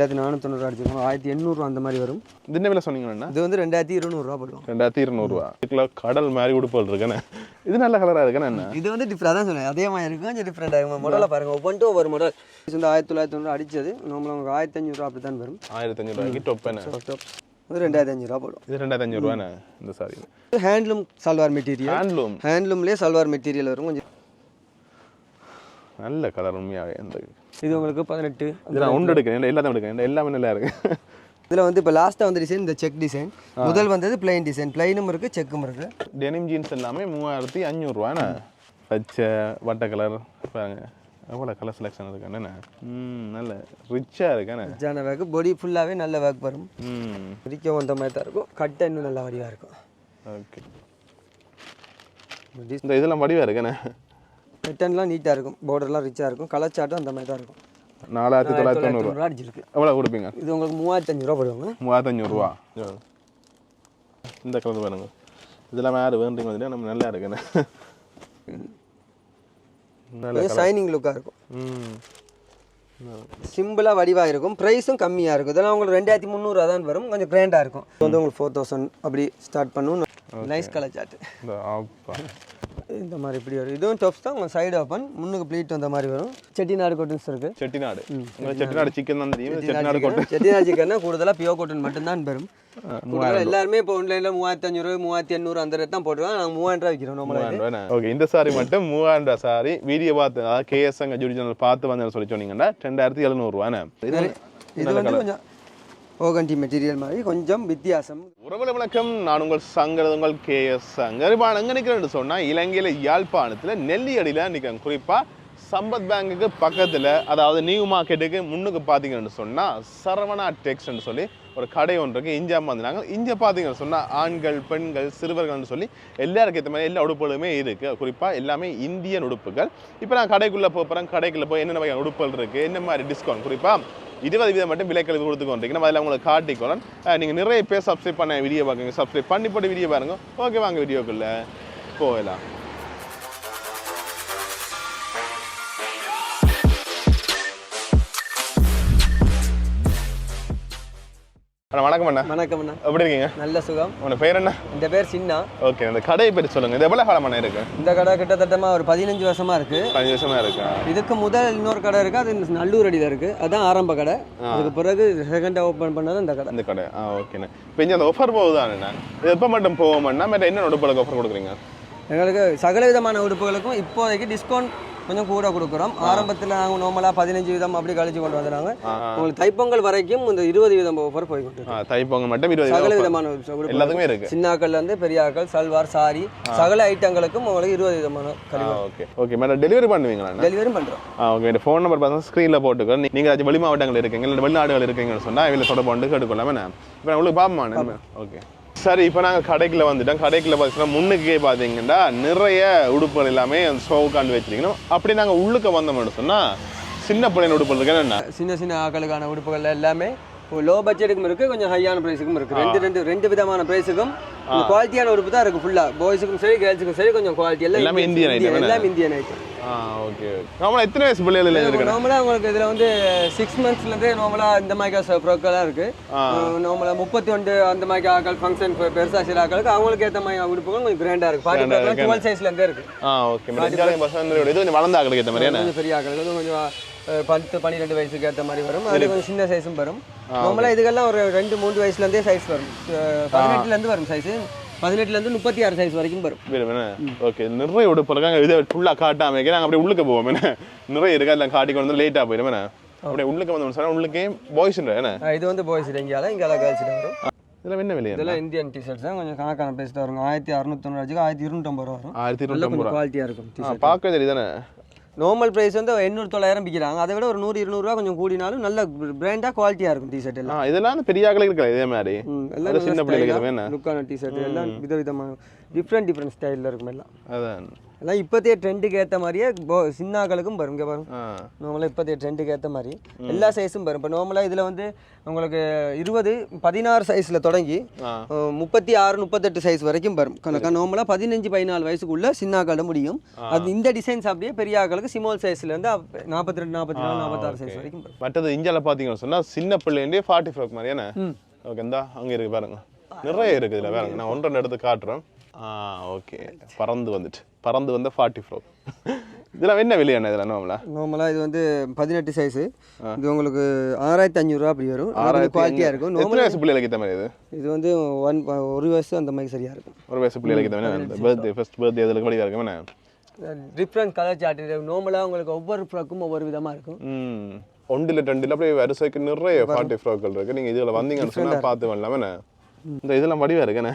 2490 அடிச்சிருக்கோம். 1800 அந்த மாதிரி வரும். இது என்ன விலை சொன்னீங்கன்னா? இது வந்து 2200 போடுவோம். 2200. இதுல கடல் மாதிரி உடுப்புகள் இருக்குன்னு. இது நல்ல கலரா இருக்குன்னு என்ன? இது வந்து டிஃபரெண்ட் தான் சொன்னேன். அதே மாதிரி இருக்கும், கொஞ்சம் டிஃபரெண்ட் ஆகும். மாடலை பாருங்க, ஒவ்வொன்றும் ஒவ்வொரு மாடல். இது வந்து 1990 அடிச்சது. நம்மள 1500 அப்படி தான் வரும். 1500 டாப் என்ன? டாப் இது 2500 போடுவோம். இது 2500 இந்த சாரி. இது ஹேண்ட்லூம் சல்வார் மெட்டீரியல். ஹேண்ட்லூம்லயே சல்வார் மெட்டீரியல் வரும். கொஞ்சம் நல்ல கலர் உண்மையாவே இந்த இது உங்களுக்கு 18. இது நான் ஒன்று எடுக்கிறேன், எல்லாத்தையும் எடுக்கிறேன், எல்லாமே நல்லா இருக்கு. இதில் வந்து இப்போ லாஸ்ட்டாக வந்து டிசைன் இந்த செக் டிசைன். முதல் வந்தது பிளைன் டிசைன், பிளைனும் இருக்குது செக்கும் இருக்குது. டெனிம் ஜீன்ஸ் எல்லாமே 3500 பச்சை வட்ட கலர் பாருங்க, எவ்வளோ கலர் செலெக்ஷன் இருக்கு என்ன. நல்ல ரிச்சாக இருக்குண்ணே. ரிச்சான ஒர்க், பாடி ஃபுல்லாகவே நல்ல ஒர்க் வரும். ரிக்க வந்த மாதிரி தான் இருக்கும். கட்டை இன்னும் நல்ல வடிவாக இருக்கும். ஓகே, இந்த இதெல்லாம் வடிவாக இருக்குண்ணே. பேட்டர்ன்லாம் நீட்டாக இருக்கும், பார்டர்லாம் ரிச்சாக இருக்கும். கலர் சாட்டும் அந்த மாதிரி தான் இருக்கும். 4990 எவ்வளோ கொடுப்பீங்க? இது உங்களுக்கு 3500 போடுவாங்க. 3500. இந்த கலர் பாருங்க, இதெல்லாம் வேறு வேண்டுங்க வந்துட்டு நம்ம நல்லா இருக்குண்ணே. நல்ல ஷைனிங் லுக்காக இருக்கும். சிம்பிளாக வடிவாக இருக்கும். ப்ரைஸும் கம்மியாக இருக்கும். இதெல்லாம் உங்களுக்கு 2300 தான் வரும். கொஞ்சம் கிராண்டாக இருக்கும். வந்து உங்களுக்கு 4000 அப்படி ஸ்டார்ட் பண்ணும். Nice colour chart. இந்த மாதிரி இப்படி வரும். இதுவும் டப்ஸ் தான். உங்கள் சைடு ஓப்பன், முன்னுக்கு ப்ளீட் வந்த மாதிரி வரும். செட்டிநாடு காட்டன்ஸ் இருக்குது. செட்டிநாடு சிக்கன் தான் தெரியும். செட்டிநாடு காட்டன், செட்டிநாடு சிக்கன்னா கூடுதலாக பியோ காட்டன் மட்டும்தான் வரும். எல்லாருமே இப்போ ஆன்லைனில் 3500 3800 அந்த ரேட் தான் போட்டுருவாங்க. நாங்கள் 3000 விற்கிறோம். நம்மளே ஓகே, இந்த சாரி மட்டும் 3000 சாரி. வீடியோ பார்த்து, அதாவது கேஎஸ்எங்க ஜூடி சேனல் பார்த்து வந்து சொல்லி சொன்னீங்கன்னா 2700. இது வந்து கொஞ்சம் ஓகண்டி மெட்டீரியல் மாதிரி கொஞ்சம் வித்தியாசம். உறவுல வணக்கம், நான் உங்கள் சங்கர், உங்கள் கேஎஸ் சங்கர். இப்போ எங்கே நிற்கிறேன்னு சொன்னால் இலங்கையில் யாழ்ப்பாணத்தில் நெல்லியடியில் நிற்கிறேன். குறிப்பாக சம்பத் பேங்குக்கு பக்கத்தில், அதாவது நியூ மார்க்கெட்டுக்கு முன்னுக்கு பார்த்தீங்கன்னு சொன்னால் சரவணா டெக்ஸ்ட்னு சொல்லி ஒரு கடை ஒன்று இருக்குது. இங்கே வந்தாங்க. இங்கே பார்த்தீங்கன்னு சொன்னால் ஆண்கள், பெண்கள், சிறுவர்கள்னு சொல்லி எல்லாருக்கும் ஏற்ற மாதிரி எல்லா உடுப்புகளுமே இருக்குது. குறிப்பாக எல்லாமே இந்தியன் உடுப்புகள். இப்போ நான் கடைக்குள்ளே போகிறேன். கடைக்குள்ளே போய் என்னென்ன வகையான உடுப்புகள் இருக்குது, என்ன மாதிரி டிஸ்கவுண்ட், குறிப்பாக 20% மட்டும் விலைக்கழிவு கொடுத்துக்கொண்டிருக்கேன். அதில் உங்களுக்கு காட்டிக்கொள்ளேன். நீங்கள் நிறைய பேர் சப்ஸ்கிரைப் பண்ண வீடியோ பார்க்குங்க. சப்ஸ்கிரைப் பண்ணி போட்டு வீடியோ பாருங்க. ஓகே, வாங்க வீடியோக்குள்ளே போகலாம். வணக்கம் அண்ணா. வணக்கம் அண்ணா. எப்படி இருக்கீங்க? நல்ல சுகம். உங்க பேர் என்ன? இந்த பேர் சின்னா. ஓகே, இந்த கடையை பற்றி சொல்லுங்க. இது எவ்வளோ காலமான இருக்கு? இந்த கடை கிட்டத்தட்ட ஒரு 15 வருஷமா இருக்கு. 15 வருஷமா இருக்கு. இதுக்கு முதல் இன்னொரு கடை இருக்கு, அது நல்லூர் அடியில் இருக்கு. அதான் ஆரம்ப கடை. அதுக்கு பிறகு செகண்டா ஓப்பன் பண்ணது இந்த கடை. இந்த கடை ஓகேண்ணே. இப்போ இங்கே அந்த ஆஃபர் போகுதாண்ணா? இது எப்போ மட்டும் போவோம்னா மற்ற என்ன உடுப்புகளுக்கு ஆஃபர் கொடுக்குறீங்க? எங்களுக்கு சகல விதமான உடுப்புகளுக்கும் இப்போதைக்கு டிஸ்கவுண்ட் கொஞ்சம் கூட கொடுக்குறோம். ஆரம்பத்தில் நாங்கள் நார்மலாக 15% அப்படி கழிச்சு கொண்டு வந்துடுறாங்க. உங்களுக்கு தைப்பொங்கல் வரைக்கும் இந்த 20% ஆஃபர் போய் கொண்டு தைப்பொங்கல் மட்டும் 20 சகல விதமான எல்லாத்துக்குமே இருக்கு. சின்னாக்கள்லேருந்து பெரிய ஆக்கள், சல்வார், சாரி, சகல ஐட்டங்களுக்கும் உங்களுக்கு 20% கழிவு. ஓகே ஓகே மேடம், டெலிவரி பண்ணுவீங்களா? டெலிவரி பண்ணுறோம். ஓகே, இந்த ஃபோன் நம்பர் பார்த்தா ஸ்க்ரீனில் போட்டுக்கிறோம். நீங்கள் வெளி மாவட்டங்கள் இருக்கீங்க, இல்லை வெளிநாடுகள் இருக்கீங்கன்னு சொன்னால் இதில் தொடர்பு கொண்டு கேட்டுக்கொள்ளாமே. இப்போ உங்களுக்கு பார்ப்போம். ஓகே சரி, இப்போ நாங்கள் கடைக்குள்ள வந்துட்டோம். கடைக்குள்ள பார்த்தீங்கன்னா முன்னுக்கே பார்த்தீங்கன்னா நிறைய உடுப்புகள் எல்லாமே ஷோவுக்காண்டு வச்சிருக்கணும். அப்படி நாங்கள் உள்ளுக்க வந்தோம்னு சொன்னால் சின்ன பிள்ளைங்க உடுப்புகள் இருக்கு. என்ன சின்ன சின்ன ஆக்களுக்கான உடுப்புகள் எல்லாமே லோ பட்ஜெட்டுக்கும் இருக்குது, கொஞ்சம் ஹையான ப்ரைஸுக்கும் இருக்குது. ரெண்டு விதமான ப்ரைஸுக்கும் குவாலிட்டியான உடுப்பு தான் இருக்குது. ஃபுல்லாக பாய்ஸுக்கும் சரி கேர்ள்ஸுக்கும் சரி கொஞ்சம் குவாலிட்டி எல்லாமே இந்தியன் ஐட்டம். எல்லாமே இந்தியன் ஐட்டம். ஓகே, நார்மலாக எத்தனை வயசு பிள்ளைகள் இருக்கு? நார்மலாக உங்களுக்கு இதில் வந்து 6 monthsலேருந்தே நார்மலாக இந்த மாதிரி ஃப்ராக்கெல்லாம் இருக்குது. நார்மலாக 31 அந்த மாதிரி ஆக்கள் ஃபங்க்ஷன் பெருசாக சில ஆக்களுக்கு அவங்களுக்கு ஏற்ற மாதிரி உடுப்புகள் கொஞ்சம் கிராண்டாக இருக்குது. 12 சைஸ்லேருந்தே இருக்குது. ஓகே, இது கொஞ்சம் வளர்ந்த ஆக்களுக்கு ஏற்ற மாதிரி கொஞ்சம் பெரிய ஆக்களுக்கு கொஞ்சம் 10-12 வயசுக்கு ஏற்ற மாதிரி வரும். அது கொஞ்சம் சின்ன சைஸும் வரும். நார்மலாக இதுக்கெல்லாம் ஒரு 2-3 வயசுலேருந்தே சைஸ் வரும். 18லேருந்து வரும் சைஸு. 18லேருந்து 36 சைஸ் வரைக்கும் வரும். ஓகே, நிறைய உடுப்பு இருக்காங்க. இதை ஃபுல்லாக காட்டாம நாங்கள் அப்படியே உள்ளுக்கு போவோம். நிறைய இருக்கா, இல்லை காட்டி கொண்டு வந்து லேட்டாக போயிடும். அப்படியே உள்ளுக்கு வந்து சொன்னால் உள்ளுக்கே பாய்ஸ் என்ன? இது வந்து பாய்ஸ் இங்கேயால கேர்ள்ஸ் வரும். இதெல்லாம் என்ன விலை? இதெல்லாம் இந்தியன் டிஷர்ட்ஸ் தான். கொஞ்சம் கணக்கான ப்ரைஸ் தான் வரும். 1690 1250 வரும். 1250 குவாலிட்டியாக இருக்கும். பார்க்க தெரியுதானே? நார்மல் ப்ரைஸ் வந்து 800-900 விற்கிறாங்க. அதை விட ஒரு 100-200 ரூபா கொஞ்சம் கூடினாலும் நல்ல பிராண்டாக குவாலிட்டியாக இருக்கும் டிஷர்ட் எல்லாம். இதெல்லாம் பெரிய ஆக்களுக்கு இருக்கல இதே மாதிரி. எல்லாம் சின்ன பிள்ளைகளுக்கு லுக்கான டிஷர்ட் எல்லாம் விதவிதமான டிஃப்ரெண்ட் ஸ்டைலில் இருக்கும் எல்லாம். அதான் எல்லாம் இப்போதைய ட்ரெண்டுக்கு ஏற்ற மாதிரியே சின்னாக்களுக்கும் வரும். இங்கே பாருங்க, நார்மலாக இப்போதைய ட்ரெண்டுக்கு ஏற்ற மாதிரி எல்லா சைஸும் வரும். இப்போ நார்மலாக இதில் வந்து உங்களுக்கு 16 சைஸில் தொடங்கி 36 38 சைஸ் வரைக்கும் வரும். கணக்காக நார்மலாக 15 14 வயசுக்குள்ள சின்னாக்கள முடியும். அது இந்த டிசைன்ஸ் அப்படியே பெரிய ஆக்களுக்கு ஸ்மால் சைஸ்லேருந்து 42 44 46 சைஸ் வரைக்கும் வரும். மற்றது இந்தியாவில் பார்த்தீங்கன்னு சொன்னால் சின்ன பிள்ளைண்டே 40 ஃப்ராக் மாதிரியான ஓகே இந்தா அங்கே இருக்குது பாருங்க, நிறைய இருக்குது இதில் பாருங்க. நான் ஒன்றரை எடுத்து காட்டுறேன். ஓகே பறந்து வந்த 40 ஃப்ராக். இதெல்லாம் என்ன விலையான இதெல்லாம் நார்மலாக இது வந்து 18 சைஸு. இது உங்களுக்கு 6500 அப்படி வரும். குவாலிட்டியாக இருக்கும். எத்தனை வயசு பிள்ளைகளுக்கு ஏற்ற மாதிரி இது வந்து 1 வயசு அந்த மாதிரி சரியாக இருக்கும். 1 வயசு பிள்ளைகளுக்கு ஏற்ற மாதிரி பர்த்டே ஃபர்ஸ்ட் பர்த்டே அதில் வழியாக இருக்கும். டிஃப்ரெண்ட் கலர் சார்ட் நார்மலாக உங்களுக்கு ஒவ்வொரு ஃப்ராக்கும் ஒவ்வொரு விதமாக இருக்கும். 1 2 அப்படியே வரிசைக்கு நிறைய 40 ஃப்ராக்கள் இருக்குது. நீங்கள் இதில் வந்தீங்கன்னு சொன்னால் பார்த்து வரலாமே. இந்த இதெல்லாம் வடிவாக இருக்குண்ணே.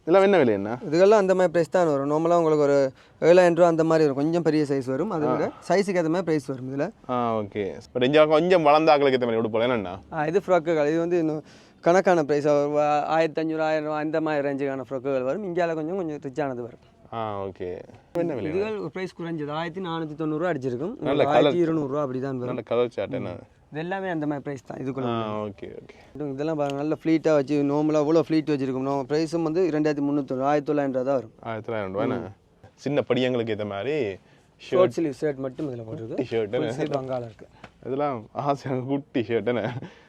இதெல்லாம் என்ன விலை? என்ன இதுக்கெல்லாம் அந்த மாதிரி ப்ரைஸ் தான் வரும். நார்மலாக உங்களுக்கு ஒரு 7000 ரூபா அந்த மாதிரி வரும். கொஞ்சம் பெரிய சைஸ் வரும். அதை விட சைஸுக்கு ஏற்ற மாதிரி ப்ரைஸ் வரும் இதில். ஓகே. பட் இங்கே கொஞ்சம் வளர்ந்தாக்களுக்கு ஏற்ற மாதிரி உடுப்போம் என்னண்ணா? இது ஃப்ராக்குகள். இது வந்து இன்னும் கணக்கான ப்ரைஸ் 1500 1000 ரூபா அந்த மாதிரி ரேஞ்சுக்கான ஃப்ராக்குகள் வரும். இந்தியாவில் கொஞ்சம் ரிச்சானது வரும். ஓகே. என்ன விலை? இதுகள் ப்ரைஸ் குறைஞ்சது 1490 ரூபா அடிச்சிருக்கும். 1200 ரூபா அப்படி தான் வரும். நல்ல கலர் சார்ட் என்ன? இது எல்லாமே அந்த மாதிரி ப்ரைஸ் தான் இதுக்குள்ள. Okay okay. இதெல்லாம் பாருங்க, நல்ல ஃப்ளீட்டாக வச்சு நார்மலாக இவ்வளோ ஃப்ளீட் வச்சிருக்கோம். நம்ம ப்ரைஸும் வந்து 2300 1900 தான் வரும். 1900 ரூபாண்ணே. சின்ன படியங்களுக்கு ஏற்ற மாதிரி ஷார்ட் ஸ்லீவ் ஷர்ட் மட்டும் இதில் போட்டுருக்கு. ஷர்ட் பங்காள இருக்குது. இதெல்லாம் ஆசையான குட்டி ஷர்ட்டுண்ணே.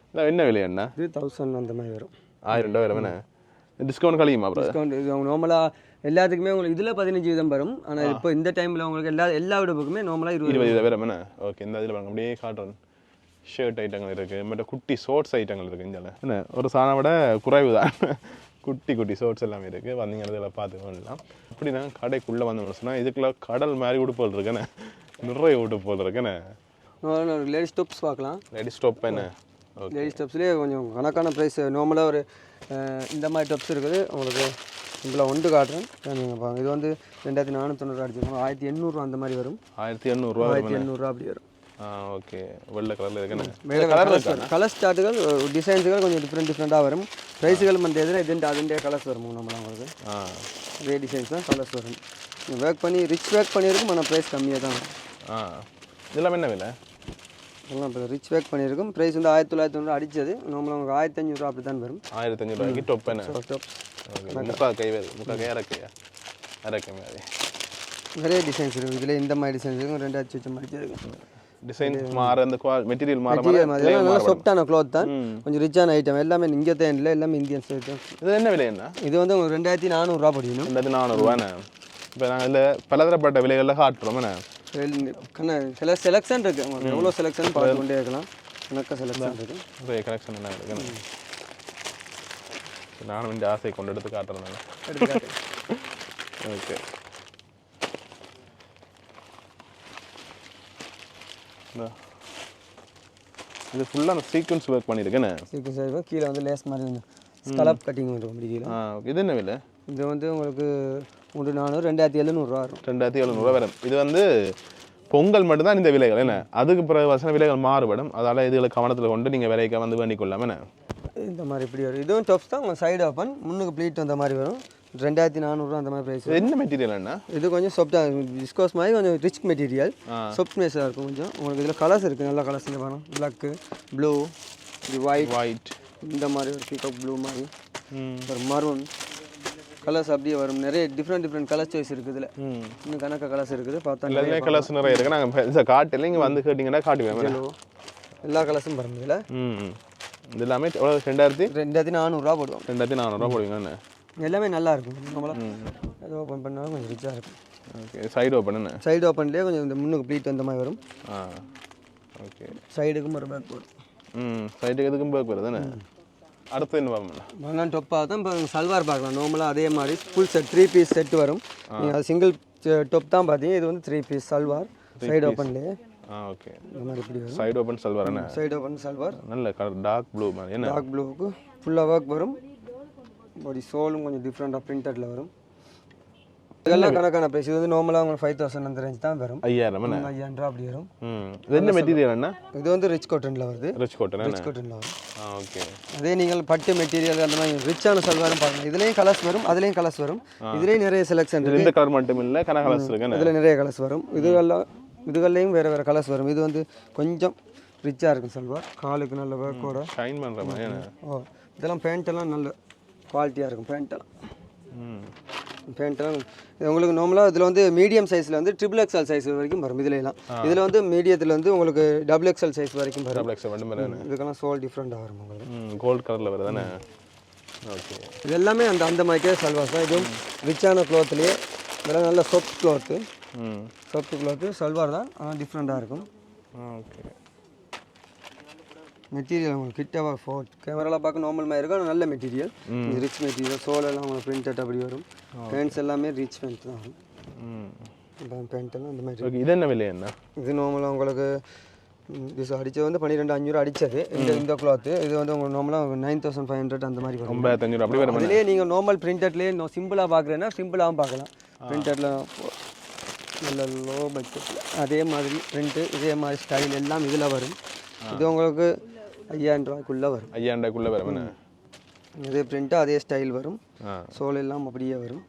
இதெல்லாம் என்ன விலை அண்ணா? இது 1000 அந்த மாதிரி வரும். 1000 ரூபா வரும்ண்ணே. டிஸ்கவுண்ட் கழியுமா? அப்புறம் டிஸ்கவுண்ட் இது அவங்க நார்மலாக எல்லாத்துக்குமே உங்களுக்கு இதில் 15% வரும். ஆனால் இப்போ இந்த டைமில் உங்களுக்கு எல்லா விடப்புக்குமே நார்மலாக 20 வரும்ண்ணே. ஓகே. இந்த இதில் பாருங்க அப்படியே காட்டுறேன். ஷர்ட் ஐட்டங்கள் இருக்குது, மற்ற குட்டி ஷோர்ட்ஸ் ஐட்டங்கள் இருக்குது. இந்தியாவில் என்ன ஒரு சாணை விட குறைவு தான். குட்டி ஷோர்ட்ஸ் எல்லாமே இருக்குது. வந்தீங்க இதில் பார்த்து பண்ணலாம். அப்படின்னா கடைக்குள்ளே வந்தோம்னு சொன்னால் இதுக்குள்ள கடல் மாதிரி உடுப்போல் இருக்குண்ணே. நிறைய உடுப்போல் இருக்குண்ணே. லேடிஸ் டாப்ஸ் பார்க்கலாம். லேடிஸ் டாப் என்ன? லேடிஸ் டாப்ஸ்லேயே கொஞ்சம் கணக்கான ப்ரைஸ். நார்மலாக ஒரு இந்த மாதிரி டாப்ஸ் இருக்குது. உங்களுக்கு சிம்பிளாக ஒன்று காட்டுறேன் நீங்கள் பாருங்க. இது வந்து 2490 அடிச்சிருக்கோம். 1800 அந்த மாதிரி வரும். 1800 1800 அப்படி வரும். ஓகே. வெள்ளை கலரில் இருக்குண்ணே. வேறு கலர் ஸ்டார்ட்டுகள் டிசைன்ஸுகள் கொஞ்சம் டிஃப்ரெண்ட்டாக வரும். ப்ரைஸுகள் வந்து எதுனா அதிൻ്റെ கலர்ஸ் வரும். நம்மளாம் உங்களுக்கு அதே டிசைன்ஸ் தான் கலர்ஸ் வரும். ஒர்க் பண்ணி ரிச் ஒர்க் பண்ணியிருக்கும். ஆனால் ப்ரைஸ் கம்மியாக தான் வரும். இதெல்லாம் என்ன விலை? எல்லாம் இப்போ ரிச் ஒர்க் பண்ணியிருக்கும். ப்ரைஸ் வந்து 1990 அடித்தது. நம்மளும் உங்களுக்கு 1500 ரூபா அப்படி தான் வரும். 1500 ரூபாய்க்கு டொப் என்ன? டாப் முக்கால் கை இறக்கையா இறக்கை மாதிரி நிறைய டிசைன்ஸ் இருக்குது. இதில் இந்த மாதிரி டிசைன்ஸ் இருக்கும். 2000 மாதிரி இருக்கும். டிசைன் மாற அந்த மெட்டீரியல் மாற நல்லா சாஃப்டான க்ளாத் தான். கொஞ்சம் ரிச்சான ஐட்டம். எல்லாமே இங்கே தான் இல்லை, எல்லாமே இந்தியன்ஸ் ஐட்டம். இது என்ன விலை? என்ன இது வந்து உங்களுக்கு 2400 ரூபா படிக்கணும். 2400 ரூபாண்ணே. இப்போ நாங்கள் இதில் பலதரப்பட்ட விலைகளில் காட்டுறோம்ண்ணே. சில செலெக்ஷன் இருக்குது. உங்களுக்கு எவ்வளோ செலெக்ஷன் பார்த்து கொண்டே இருக்கலாம். எனக்கு செலெக்ஷன் இருக்குது. நிறைய கலெக்ஷன் என்ன இருக்குண்ணே. நானும் இந்த ஆசையை கொண்டு எடுத்து காட்டுறேன். ஓகே. இது ஃபுல்லாக அந்த சீக்வன்ஸ் ஒர்க் பண்ணியிருக்கேண்ணே. சீக்வன்ஸ் ஒர்க் கீழே வந்து லேஸ் மாதிரி கொஞ்சம் ஸ்கலப் கட்டிங் வரும் அப்படி கீழே. இது என்ன விலை? இது வந்து உங்களுக்கு 3400 2700 ரூபா வரும். 2700 ரூபா வரும். இது வந்து பொங்கல் மட்டும்தான் இந்த விலைகள் என்ன. அதுக்கு பிறகு வசன விலைகள் மாறுபடும். அதால் இதுகளை கவனத்தில் கொண்டு நீங்கள் விலைக்க வந்து வேண்டிக் கொள்ளாமண்ணே. இந்த மாதிரி இப்படி வரும். இதுவும் டாப்ஸ் தான். உங்கள் சைடு ஓப்பன் முன்னுக்கு ப்ளீட் அந்த மாதிரி வரும். 2400 ரூபா அந்த மாதிரி ப்ரைஸ். என்ன மெட்டீரியல் என்ன? இது கொஞ்சம் சாஃப்டாக விஸ்கோஸ் மாதிரி கொஞ்சம் ரிச் மெட்டீரியல். சாஃப்ட்னஸாக இருக்கும் கொஞ்சம். உங்களுக்கு இதில் கலர்ஸ் இருக்குது. நல்ல கலர்ஸ் இங்கே பாருங்க. பிளாக்கு, ப்ளூ, இது ஒயிட், இந்த மாதிரி ஒரு பீகாக் ப்ளூ மாதிரி, ஒரு மரூன் கலர்ஸ் அப்படியே வரும். நிறைய டிஃப்ரெண்ட் கலர் சாய்ஸ் இருக்குது. இதில் இன்னும் கணக்காக கலர்ஸ் இருக்குது. பார்த்தா நிறைய கலர்ஸ் நிறைய இருக்குது. நாங்கள் காட்டில் இங்கே வந்து கேட்டிங்கன்னா காட்டுவேன். எல்லா கலர்ஸும் பாருங்க இதில். இது எல்லாமே எவ்வளோ? 2400 ரூபா போடுவோம். 2400 ரூபா போடுவீங்கண்ணே. எல்லாமே நல்லா இருக்கும். நம்மளாம் அது ஓப்பன் பண்ணாலும் கொஞ்சம் ரிச்சாக இருக்கும். ஓகே. சைடு ஓப்பன் சைடு ஓப்பன்லேயே கொஞ்சம் இந்த முன்னுக்கு ப்ளீட் அந்த மாதிரி வரும். ஓகே. சைடுக்கும் ஒரு பேக் வரும். சைடுக்கு எதுக்கும் பேக் வருதுண்ணே. அடுத்து என்ன பார்க்கணும்? மங்கன் டொப்பாக தான் இப்போ சல்வார் பார்க்கலாம். நார்மலாக அதே மாதிரி ஃபுல் செட் 3 பீஸ் செட் வரும். நீங்கள் அது சிங்கிள் டொப் தான் பார்த்தீங்க. இது வந்து 3 பீஸ் சல்வார் சைடு ஓப்பன்லேயே. ஓகே. இந்த மாதிரி இப்படி வரும். சைடு ஓப்பன் சல்வார் என்ன? சைடு ஓப்பன் சல்வார் நல்ல கலர் டார்க் ப்ளூ மாதிரி என்ன. டார்க் ப்ளூவுக்கு ஃபுல்லாக ஒர்க் வரும். பாடி சோலும் கொஞ்சம் டிஃப்ரெண்ட்டாக பிரிண்டடில் வரும். இதெல்லாம் கணக்கான ப்ரைஸ். இது வந்து நார்மலாக உங்களுக்கு 5000 அந்த ரேஞ்ச் தான் வரும். 5000 என்ன 5000 அப்படி வரும். இது என்ன மெட்டீரியல் என்ன? இது வந்து ரிச் காட்டனில் வருது. ரிச் காட்டன் ரிச் காட்டனில் வரும். ஓகே. அதே நீங்கள் பட்டு மெட்டீரியல் அந்த மாதிரி ரிச்சான சல்வாரும் பார்க்கலாம். இதுலேயும் கலர்ஸ் வரும், அதுலேயும் கலர்ஸ் வரும். இதுலேயும் நிறைய செலெக்ஷன் இருக்குது. இந்த கலர் மட்டும் இல்லை, கலர்ஸ் இருக்கு. இதில் நிறைய கலர்ஸ் வரும். இதுகள்லையும் வேறு வேறு கலர்ஸ் வரும். இது வந்து கொஞ்சம் ரிச்சாக இருக்கும் சல்வார். காலுக்கு நல்ல ஒர்க்கோட ஷைன் பண்ணுற மாதிரி. ஓ இதெல்லாம் பேண்ட்டெல்லாம் நல்ல குவாலிட்டியாக இருக்கும். பேண்ட்டெல்லாம் உங்களுக்கு நார்மலாக இதில் வந்து மீடியம் சைஸில் வந்து XXL சைஸ் வரைக்கும் வரும். இதுலாம் இதில் வந்து மீடியத்தில் வந்து உங்களுக்கு XXL சைஸ் வரைக்கும் வரும். இதுக்கெல்லாம் சோல் டிஃப்ரெண்ட்டாக வரும் உங்களுக்கு. கோல்ட் கலரில் வருது தானே? ஓகே. இது எல்லாமே அந்த மாதிரிக்கே சல்வாஸ் தான். இதுவும் ரிச்சான க்ளாத்லேயே இதெல்லாம் நல்ல soft cloth. Soft cloth salwar தான், ஆனால் டிஃப்ரெண்ட்டாக இருக்கும். ஓகே. மெட்டீரியல் உங்களுக்கு கிட்ட கேமராவில் பார்க்க நார்மல் மாதிரி இருக்கும், ஆனால் நல்ல மெட்டீரியல். இது ரிச் மெட்டீரியல். சோலெல்லாம் உங்களுக்கு பிரிண்டட் அப்படி வரும். பேண்ட்ஸ் எல்லாமே ரிச் பேண்ட் தான் வரும். பேண்ட் எல்லாம் அந்த மாதிரி. இது என்ன விலை என்ன? இது நார்மலாக உங்களுக்கு இது அடித்தது வந்து 12500 அடித்தது. இந்த கிளாத்து இது வந்து உங்களுக்கு நார்மலாக 9500 அந்த மாதிரி வரும். 9500 அப்படி வரும். அதுலேயே நீங்கள் நார்மல் பிரிண்டட்லேயே சிம்பிளாக பார்க்குறேன்னா சிம்பிளாகவும் பார்க்கலாம். பிரிண்டடில் நல்ல லோ பட்ஜெட்டில் அதே மாதிரி பிரிண்ட்டு இதே மாதிரி ஸ்டைல் எல்லாம் இதில் வரும். இது உங்களுக்கு 5000 ரூபாய்க்குள்ளே வரும். 5000 ரூபாய்க்குள்ளே வரும். அதே பிரிண்ட்டு அதே ஸ்டைல் வரும். சோல் எல்லாம் அப்படியே வரும்.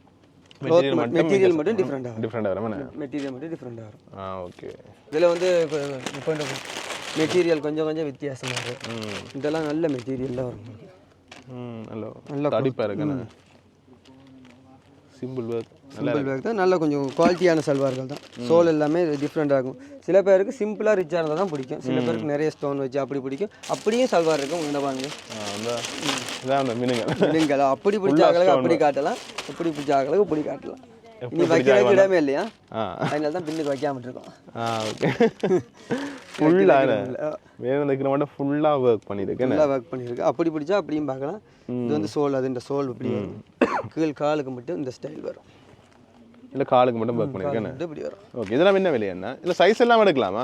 மெட்டீரியல் மட்டும் டிஃப்ரெண்டாக வரும். மெட்டீரியல் மட்டும் டிஃப்ரெண்டாக வரும். ஓகே. இதில் வந்து இப்போ மெட்டீரியல் கொஞ்சம் கொஞ்சம் வித்தியாசமாக இருக்கும். இதெல்லாம் நல்ல மெட்டீரியல்லாம் வரும். நல்ல தடிப்பாக இருக்குண்ணே. சிம்பிள் ஒர்க் தான். நல்ல கொஞ்சம் குவாலிட்டியான சல்வார்கள் தான். சோல் எல்லாமே டிஃப்ரெண்டாக இருக்கும். சில பேருக்கு சிம்பிளாக ரிச்சாக இருந்தால் தான் பிடிக்கும். சில பேருக்கு நிறைய ஸ்டோன் வச்சு அப்படி பிடிக்கும். அப்படியும் சல்வார் இருக்கும். இந்த பாருங்க மினுங்கள் அப்படி பிடிச்ச ஆக்களுக்கு அப்படி காட்டலாம், இப்படி பிடிச்ச ஆக்களுக்கு இப்படி காட்டலாம். நீ வைக்கிறதுக்கு இடமே இல்லையா, அதனால தான் பின்னுக்கு வைக்காம இருக்கோம். ஃபுல்லாக ஒர்க் பண்ணியிருக்கு. அப்படி பிடிச்சா அப்படியும் பார்க்கலாம். இது வந்து சோல், அது இந்த சோல் இப்படி வரும். கீழ் காலுக்கு மட்டும் இந்த ஸ்டைல் வரும். இல்லை காலுக்கு மட்டும் ஒர்க் பண்ணியிருக்கேன். இப்படி வரும். ஓகே. இதெல்லாம் என்ன விலை என்ன? இல்லை சைஸ் எல்லாம் எடுக்கலாமா?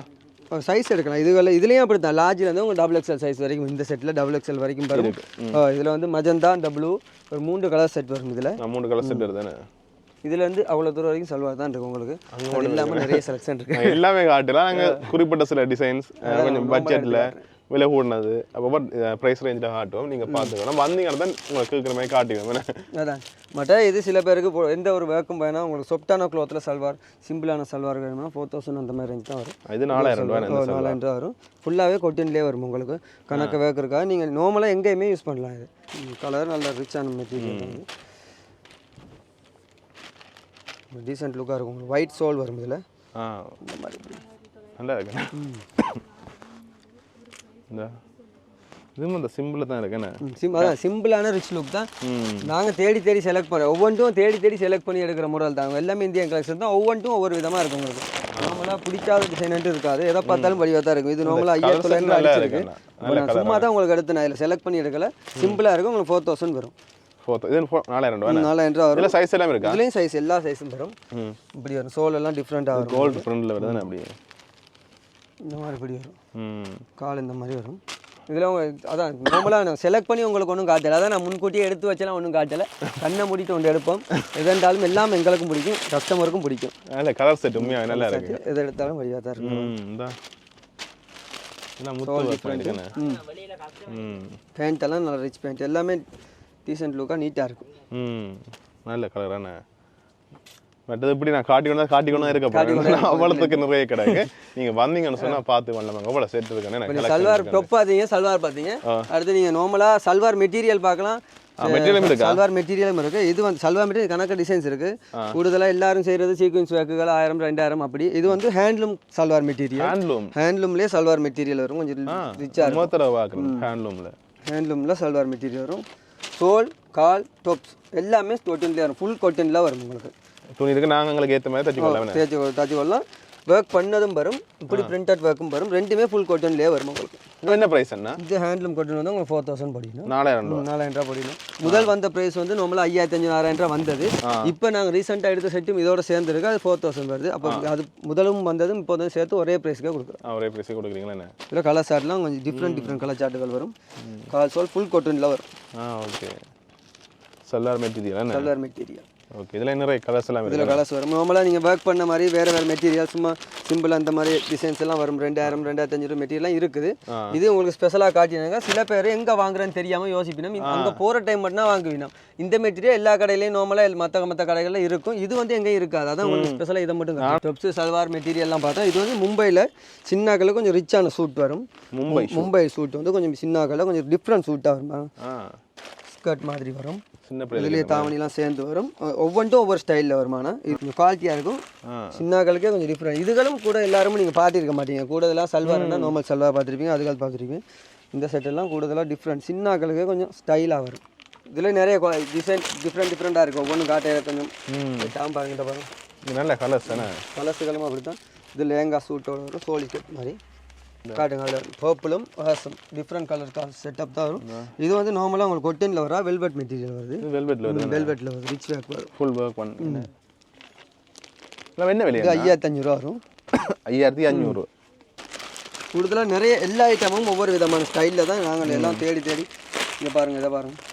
சைஸ் எடுக்கலாம். இதுலேயும் அப்படி தான். லார்ஜில் வந்து உங்களுக்கு XXL சைஸ் வரைக்கும் இந்த செட்டில் XXL வரைக்கும் வரும். இதில் வந்து மஜந்தா டபுள் ஒரு 3 கலர் செட் வரும். இதில் 3 கலர் செட் வருதுன்னு. இதுல இருந்து அவ்வளோ தூரம் வரைக்கும் சல்வார் தான் இருக்கும் உங்களுக்கு. அது இல்லாமல் நிறைய செலெக்ஷன் இருக்கு. எல்லாமே காட்டலாம். நாங்கள் குறிப்பிட்ட சில டிசைன்ஸ் கொஞ்சம் பட்ஜெட்டில் விலை கூடினது அப்போ ப்ரைஸ் ரேஞ்சில் காட்டுவோம். நீங்கள் பார்த்துக்கணும். வந்தீங்கன்னா தான் உங்களுக்கு இருக்கிற மாதிரி காட்டிடுவோம். அதான் மற்ற இது சில பேருக்கு எந்த ஒரு வேர்க்கும் வேணால் உங்களுக்கு சொப்டான க்ளாத்தில் சல்வார், சிம்பிளான சல்வார் வேணும்னா 4000 அந்த மாதிரி ரேஞ்ச் தான் வரும். இது 4000 ரூபா வரும். ஃபுல்லாகவே கொட்டின்லேயே வரும் உங்களுக்கு. கணக்கு வேர்க்கு இருக்கா நீங்கள் நார்மலாக எங்கேயுமே யூஸ் பண்ணலாம். இது கலர் நல்ல ரிச்சான மெட்டீரியல் வந்து டீசென்ட் லுக்காக இருக்கும். உங்களுக்கு ஒயிட் சோல் வரும் இதில். இந்த மாதிரி நல்லா இருக்கு. இதுவும் அந்த சிம்பிள் தான் இருக்குண்ணே. அதான் சிம்பிளான ரிச் லுக் தான். நாங்கள் தேடி தேடி செலக்ட் பண்ணுறோம். ஒவ்வொன்றும் தேடி செலக்ட் பண்ணி எடுக்கிற முறை தான். எல்லாமே இந்தியன் கலெக்ஷன் தான். ஒவ்வொன்றும் ஒவ்வொரு விதமாக இருக்கும் உங்களுக்கு. நார்மலாக பிடிக்காத டிசைன்ட்டு இருக்காது. எதை பார்த்தாலும் வடிவாக தான் இருக்கும். இது நார்மலாக 5900 அடிச்சிருக்கு. சும்மா தான் உங்களுக்கு எடுத்து நான் இதில் செலக்ட் பண்ணி எடுக்கல. சிம்பிளாக இருக்கும். உங்களுக்கு 4000 வரும். 4000 ரூபா வரும். இல்லை சைஸ் எல்லாம் இருக்கா? இதுலேயும் சைஸ் எல்லா சைஸும் வரும். இப்படி வரும். சோல் எல்லாம் டிஃப்ரெண்ட்டாக வரும். கோல்டு ஃப்ரண்டில் வருதுன்னு அப்படி இந்த மாதிரி இப்படி வரும். கால் இந்த மாதிரி வரும். இதில் அதான் நார்மலாக நான் செலக்ட் பண்ணி உங்களுக்கு ஒன்றும் காட்டலை. அதான் நான் முன்கூட்டியே எடுத்து வச்செல்லாம் ஒன்றும் காட்டலை. கண்ணை மூடிட்டு ஒன்று எடுப்போம். எதென்றாலும் எல்லாம் எங்களுக்கும் பிடிக்கும், கஸ்டமருக்கும் பிடிக்கும். நல்ல கலர் செட் உண்மையாக நல்லா இருக்கு. எதை எடுத்தாலும் வழியாக தான் இருக்கும். பேண்ட் எல்லாம் நல்ல ரிச் பேண்ட். எல்லாமே டீசென்ட் லுக்காக நீட்டாக இருக்கும். நல்ல கலரான மற்றது இப்படி நான் காட்டிக்கொண்டு இருக்க போகிறேன். அவ்வளோத்துக்கு நிறைய கிடையாது. நீங்கள் வந்தீங்கன்னு சொன்னால் பார்த்து பண்ணலாம். அவ்வளோ செட் இருக்குன்னு சல்வார் டாப் பார்த்தீங்க, சல்வார் பார்த்தீங்க. அடுத்து நீங்கள் நார்மலாக சல்வார் மெட்டீரியல் பார்க்கலாம். சல்வார் மெட்டீரியலும் இருக்குது. இது வந்து சல்வார் மெட்டீரியல் கணக்கு டிசைன்ஸ் இருக்குது. கூடுதலாக எல்லாரும் செய்கிறது சீக்வன்ஸ் ஒர்க்குகள் 1000 2000 அப்படி. இது வந்து ஹேண்ட்லூம் சல்வார் மெட்டீரியல். ஹேண்ட்லூம்லேயே சல்வார் மெட்டீரியல் வரும். கொஞ்சம் ரிச்சாக இருக்கும். ஹேண்ட்லூமில் சல்வார் மெட்டீரியல் வரும். சோல், கால், டாப்ஸ் எல்லாமே காட்டன்லேயே வரும். ஃபுல் காட்டனில் வரும் உங்களுக்கு. துணி இருக்கு. நாங்கள் எங்களுக்கு ஏற்ற மாதிரி தச்சு கொள்ளலாம். ஒர்க் பண்ணதும் வரும், இப்படி பிரிண்டட் ஒர்க்கும் வரும். ரெண்டுமே ஃபுல் காட்டன்லேயே வரும் உங்களுக்கு. என்ன ப்ரைஸ் என்ன? இது ஹேண்ட்லூம் காட்டன் வந்து உங்களுக்கு 4000 படிக்கணும். 4000 ரூபா படிக்கணும். முதல் வந்த ப்ரைஸ் வந்து நம்மள 5500 6000 ரூபா வந்தது. இப்போ நாங்கள் ரீசெண்டாக எடுத்த செட்டும் இதோட சேர்ந்துருக்கு. அது 4000 வருது. அப்போ அது முதலும் வந்ததும் இப்போ வந்து சேர்த்து ஒரே ப்ரைஸ்க்காக கொடுக்குறோம். ஒரே ப்ரைஸே கொடுக்குறீங்களா? என்ன இதில் கலர் சார்ட்லாம் கொஞ்சம் டிஃப்ரெண்ட் கலர் சார்ட்டுகள் வரும். கால் சோல் ஃபுல் காட்டனில் வரும். Okay. Salwar material. Salwar material okay இதில் நிறைய கலர்ஸ் எல்லாம் இதில் கலர்ஸ் வரும். நார்மலாக நீங்கள் ஒர்க் பண்ண மாதிரி வேறு வேறு மெட்டீரியல் சும்மா சிம்பிள் அந்த மாதிரி டிசைன்ஸ் எல்லாம் வரும். 2000 2500 மெட்டீரியல்லாம் இருக்குது. இது உங்களுக்கு ஸ்பெஷலாக காட்டினாங்க. சில பேர் எங்கே வாங்குறேன்னு தெரியாமல் யோசிப்பினோம். அங்கே போகிற டைம் மட்டும் தான் வாங்குவினோம். இந்த மெட்டீரியல் எல்லா கடையிலையும் நார்மலாக மற்ற கடைகளில் இருக்கும். இது வந்து எங்கேயும் இருக்காது. அதான் உங்களுக்கு ஸ்பெஷலாக இதை மட்டும் டாப்ஸு சல்வார் மெட்டீரியல்லாம் பார்த்தா இது வந்து மும்பையில் சின்னாக்களில் கொஞ்சம் ரிச்சான சூட் வரும். மும்பை சூட் வந்து கொஞ்சம் சின்னாக்களில் கொஞ்சம் டிஃப்ரெண்ட் சூட்டாக வரும். ஸ்கர்ட் மாதிரி வரும். இதுலேயே தாவணிலாம் சேர்ந்து வரும். ஒவ்வொன்றும் ஒவ்வொரு ஸ்டைலில் வருமானா இது கொஞ்சம் குவாலிட்டியாக இருக்கும். சின்னாக்களுக்கே கொஞ்சம் டிஃப்ரெண்ட். இதுகளும் கூட எல்லாருமே நீங்கள் பார்த்துருக்க மாட்டீங்க. கூடுதலாக சல்வார்னா நார்மல் சல்வார் பார்த்துருப்பீங்க, அதுக்காக பார்த்துருப்பீங்க. இந்த செட்டெல்லாம் கூடுதலாக டிஃப்ரெண்ட் சின்னாக்களுக்கே கொஞ்சம் ஸ்டைலாக வரும். இதில் நிறைய டிசைன் டிஃப்ரெண்ட்டாக இருக்கும். ஒவ்வொன்றும் காட்டையில் கொஞ்சம் பாருங்க பாருங்க. நல்ல கலர்ஸ் தானே. கலர்ஸுகளும் அப்படி தான். இது லேங்கா சூட்டோட வரும். சோழி செட் மாதிரி காட்டுங்க. அதில் பர்பிளும் ஹேஸும் டிஃப்ரெண்ட் கலர் செட்டப் தான் வரும். இது வந்து நார்மலாக உங்களுக்கு கொட்டனில் வரா வெல்வெட் மெட்டீரியல் வருது. வெல்வெட்டில் வருது. ரிச் ஒர்க் வரும். ஃபுல் ஒர்க் பண்ணு. என்ன விலை? 5500 வரும். 5500. கூடுதலாக நிறைய எல்லா ஐட்டமும் ஒவ்வொரு விதமான ஸ்டைலில் தான் நாங்கள் எல்லாம் தேடி இங்கே பாருங்கள், இதை பாருங்கள்.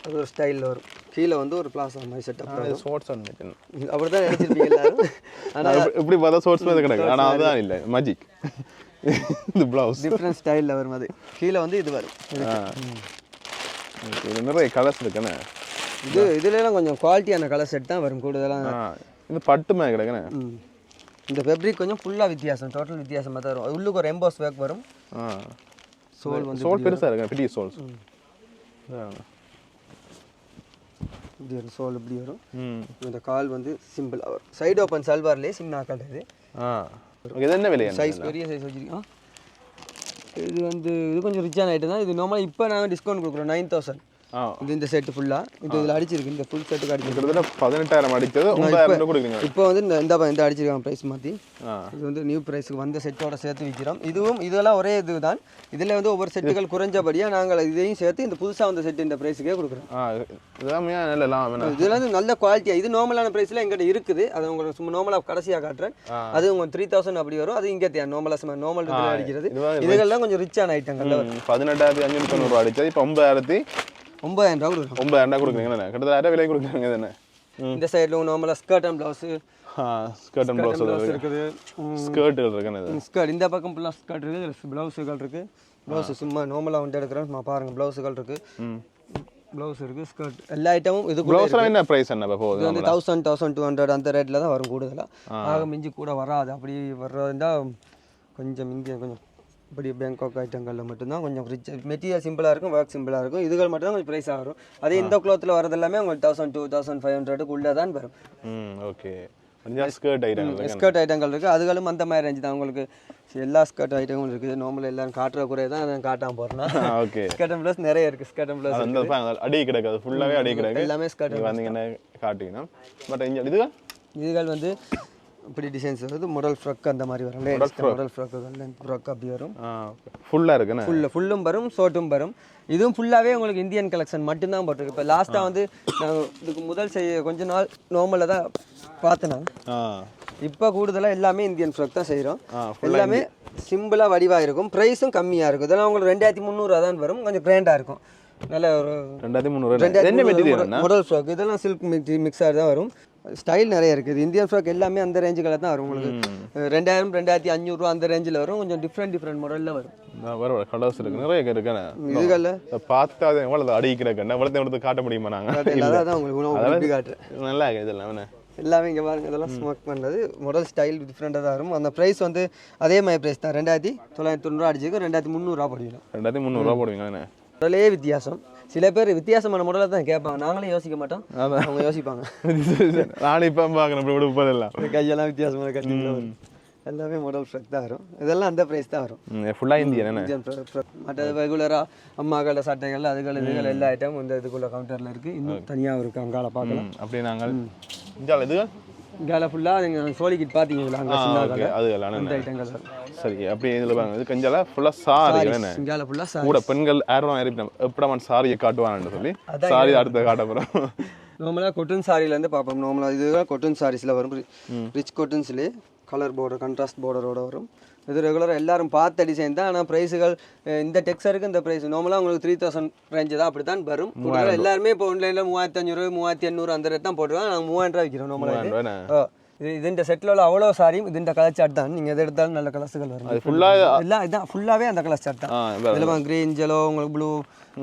அது ஒரு ஸ்டைலில் வரும். கீழே வந்து ஒரு பிளாஸா மாதிரி செட்டப். ஷார்ட்ஸ் அப்படி தான் நினச்சிருப்பீங்க எல்லாரும். ஆனால் இப்படி பார்த்தா ஷார்ட்ஸ் மாதிரி கிடக்கு. ஆனால் அதுதான் இல்லை மேஜிக். இந்த ப்ளவுஸ் டிஃப்ரெண்ட் ஸ்டைலில் வரும். அது கீழே வந்து இது வரும். இது நிறைய கலர்ஸ் இருக்குண்ணே. இதுலாம் கொஞ்சம் குவாலிட்டியான கலர் செட் தான் வரும். கூடுதலாக இது பட்டு மாதிரி கிடக்குண்ணே. இந்த ஃபேப்ரிக் கொஞ்சம் ஃபுல்லாக வித்தியாசம், டோட்டல் வித்தியாசமாக தான் வரும். உள்ளுக்கு ஒரு எம்போஸ் ஒர்க் வரும். சோல் வந்து சோல் பெருசாக இருக்கு. பெரிய சோல்ஸ் இப்படி வரும். சோல் இப்படி வரும். இந்த கால் வந்து சிம்பிளாக வரும். சைடு ஓப்பன் சல்வார்லேயே சின்ன ஆக்கால். இது என்ன விலை? சைஸ் பெரிய சைஸ் வச்சுருக்கோம். இது வந்து இது கொஞ்சம் ரிச்சான ஐட்டம் தான். இது நார்மலாக இப்போ நாங்கள் டிஸ்கவுண்ட் கொடுக்குறோம் 9000. இது இந்த செட்டு ஃபுல்லாக இது இதில் அடிச்சிருக்கு. இந்த ஃபுல் செட்டுக்கு அடிச்சிருக்கு. 18000 அடிச்சது 9000 கொடுக்குறீங்க. இப்போ வந்து இந்த அடிச்சிருக்காங்க ப்ரைஸ் மாற்றி. இது வந்து நியூ ப்ரைஸுக்கு வந்த செட்டோட சேர்த்து விற்கிறோம். இதெல்லாம் ஒரே இது தான். இதில் வந்து ஒவ்வொரு செட்டுகள் குறைஞ்சபடியாக நாங்கள் இதையும் சேர்த்து இந்த புதுசாக வந்த செட்டு இந்த ப்ரைஸுக்கே கொடுக்குறோம். இதெல்லாம் வந்து நல்ல குவாலிட்டியாக. இது நார்மலான ப்ரைஸில் எங்கிட்ட இருக்குது. அது உங்களுக்கு சும்மா நார்மலாக கடைசியாக காட்டுறேன். அது உங்களுக்கு 3000 அப்படி வரும். அது இங்கே நார்மலாக நார்மல் இதில் அடிக்கிறது. இதுகள்லாம் கொஞ்சம் ரிச்சான ஐட்டங்கள். 18590 அடிச்சது இப்போ 9000 கொடுக்குறோம். 9000 கொடுக்குறீங்க. கிட்டத்தட்ட விலை கொடுக்குறீங்க தானே. இந்த சைடில் நார்மலாக ஸ்கர்ட் அண்ட் ப்ளவுஸு இருக்குது. ஸ்கர்ட்டுகள் இருக்குன்னு. ஸ்கர்ட் இந்த பக்கம் ஃபுல்லாக ஸ்கர்ட் இருக்குது. ப்ளவுஸுகள் இருக்குது. ப்ளவுஸு சும்மா நார்மலாக வந்து எடுக்கிறேன். பாருங்கள் ப்ளவுஸுகள் இருக்குது. ப்ளவுஸ் இருக்குது. ஸ்கர்ட் எல்லா ஐட்டமும் இது ப்ளவுஸ்லாம் என்ன ப்ரைஸ் என்ன போகுது? இது வந்து 1000 1200 அந்த ரேட்டில் தான் வரும். கூடுதலாக ஆக மிஞ்சி கூட வராது. அப்படி வர்றதுன்னா கொஞ்சம் இங்கே கொஞ்சம் இப்படி பேங்காக் ஐட்டங்களில் மட்டும்தான் கொஞ்சம் ரிச் மெட்டீரியல் சிம்பிளாக இருக்கும். ஒர்க் சிம்பிளாக இருக்கும். இதுகள் மட்டும் தான் கொஞ்சம் ப்ரைஸாக வரும். அதே இந்த குளோத்தில் வரது எல்லாமே உங்களுக்கு 1000 2500 தான் வரும். ஓகே. ஸ்கர்ட் ஐட்டங்கள் இருக்குது. அதுகளும் அந்த மாதிரி ரேஞ்சு தான். உங்களுக்கு எல்லா ஸ்கர்ட் ஐட்டங்களும் இருக்குது. நார்மலாக எல்லாரும் காட்டுற குறைய தான் நான் காட்டாமல் போகிறேன்னா. ஓகே. ஸ்கர்ட் அண்ட் ப்ளஸ் நிறைய இருக்குது. ஸ்கர்ட் அண்ட் ப்ளஸ் அடி கிடக்காது. ஃபுல்லாகவே அடி கிடக்கு. எல்லாமே ஸ்கர்ட் வந்தீங்கன்னா காட்டிங்கன்னா. பட் இங்கே இதுகள் வந்து இப்படி டிசைன்ஸ் வருது. மாடல் ஃப்ராக் அந்த மாதிரி வரும். மாடல் ஃப்ராக் அப்படி வரும். ஃபுல்லாக இருக்குண்ணே. ஃபுல்லும் வரும், ஷோர்ட்டும் வரும். இதுவும் ஃபுல்லாகவே உங்களுக்கு இந்தியன் கலெக்ஷன் மட்டும்தான் போட்டிருக்கு. இப்போ லாஸ்ட்டாக வந்து நாங்கள் இதுக்கு முதல் கொஞ்ச நாள் நார்மலாக தான் பார்த்தேன் நான். இப்போ கூடுதலாக எல்லாமே இந்தியன் ஃப்ராக் தான் செய்கிறோம். எல்லாமே சிம்பிளாக வடிவாக இருக்கும். ப்ரைஸும் கம்மியாக இருக்கும். இதெல்லாம் உங்களுக்கு 2300 தான் வரும். கொஞ்சம் கிராண்டாக இருக்கும். நல்ல ஒரு 2300 மாடல் ஃப்ராக். இதெல்லாம் சில்க் மிக்ஸாக தான் வரும். ஸ்டைல் நிறைய இருக்குது. இந்தியன் ஃப்ராக் எல்லாமே அந்த ரேஞ்சுகளை தான் வரும். உங்களுக்கு 2000 2500 அந்த ரேஞ்சில் வரும். கொஞ்சம் டிஃப்ரெண்ட் மாடலில் வரும். கலர்ஸ் இருக்கு. நிறைய இருக்குண்ணே. இதுகளில் பார்த்தா எவ்வளோ அடிக்கிறேன். எவ்வளோ எடுத்து காட்ட முடியுமா? நாங்கள் அதான் உங்களுக்கு காட்டுறேன். நல்லா இருக்குது. இதெல்லாம் எல்லாமே இங்கே பாருங்க. இதெல்லாம் ஸ்மோக் பண்ணுறது மாடல் ஸ்டைல் டிஃப்ரெண்ட்டாக தான் வரும். அந்த ப்ரைஸ் வந்து அதே மாதிரி ப்ரைஸ் தான். 2990 அடிச்சிருக்கு. 2300 போடுவீங்க. 2300 போடுவீங்க. மாடலே வித்தியாசம். சில பேர் வித்தியாசமான மாடலை தான் கேட்பாங்க. நாங்களே யோசிக்க மாட்டோம், அவங்க யோசிப்பாங்க. நானும் இப்போ பார்க்கணும். கையெல்லாம் வித்தியாசமான கட்டிங் எல்லாமே மாடல் ஃப்ராக் தான் வரும். இதெல்லாம் அந்த ப்ரைஸ் தான் வரும். ஃபுல்லாக இந்தியன் மற்ற ரெகுலராக அம்மாக்களோட சட்டைகள் அதுகள் இதுகள் எல்லா ஐட்டமும் இந்த இதுக்குள்ள கவுண்டரில் இருக்குது. இன்னும் தனியாக இருக்குது. அங்கால பார்க்கலாம். அப்படி நாங்கள் இதுகள் இங்கால ஃபுல்லாக நீங்கள் சோழிக்கிட்டு பார்த்தீங்களா? அந்த ஐட்டங்கள் சரி. அப்படி இதில் பாருங்க. இது கஞ்சால ஃபுல்லாக சாரி. இங்கால ஃபுல்லாக சாரி. கூட பெண்கள் யாரும் எப்படாமன் சாரியை காட்டுவான்னு சொல்லி சாரி அடுத்த காட்ட போகிறோம். நார்மலாக கொட்டன் சாரிலேருந்து பார்ப்போம். நார்மலாக இதுதான் கொட்டன் சாரீஸில் வரும். ரிச் கொட்டன்ஸ்லேயே கலர் பார்டர் கான்ட்ராஸ்ட் பார்டரோட வரும். இது ரெகுலராக எல்லாரும் பார்த்த டிசைன் தான். ஆனால் ப்ரைஸுகள் இந்த டெக்ஸருக்கு இந்த ப்ரைஸ் நார்மலாக உங்களுக்கு 3000 ரேஞ்சு தான் அப்படி தான் வரும். எல்லாருமே இப்போ ஆன்லைனில் 3500 3800 அந்த ரேட் தான் போட்டுருவாங்க. நாங்கள் 3000 ரூபா விற்கிறோம் நார்மலாக. இது இந்த செட்டில் உள்ள அவ்வளோ சாரியும் இந்த கலர் சார்ட் தான். நீங்கள் எது எடுத்தாலும் நல்ல கலர்ஸுகள் வரும். எல்லாம் இதான் ஃபுல்லாகவே அந்த கலர் சார்ட் தான். இதில் க்ரீன் ஜெலோ உங்களுக்கு ப்ளூ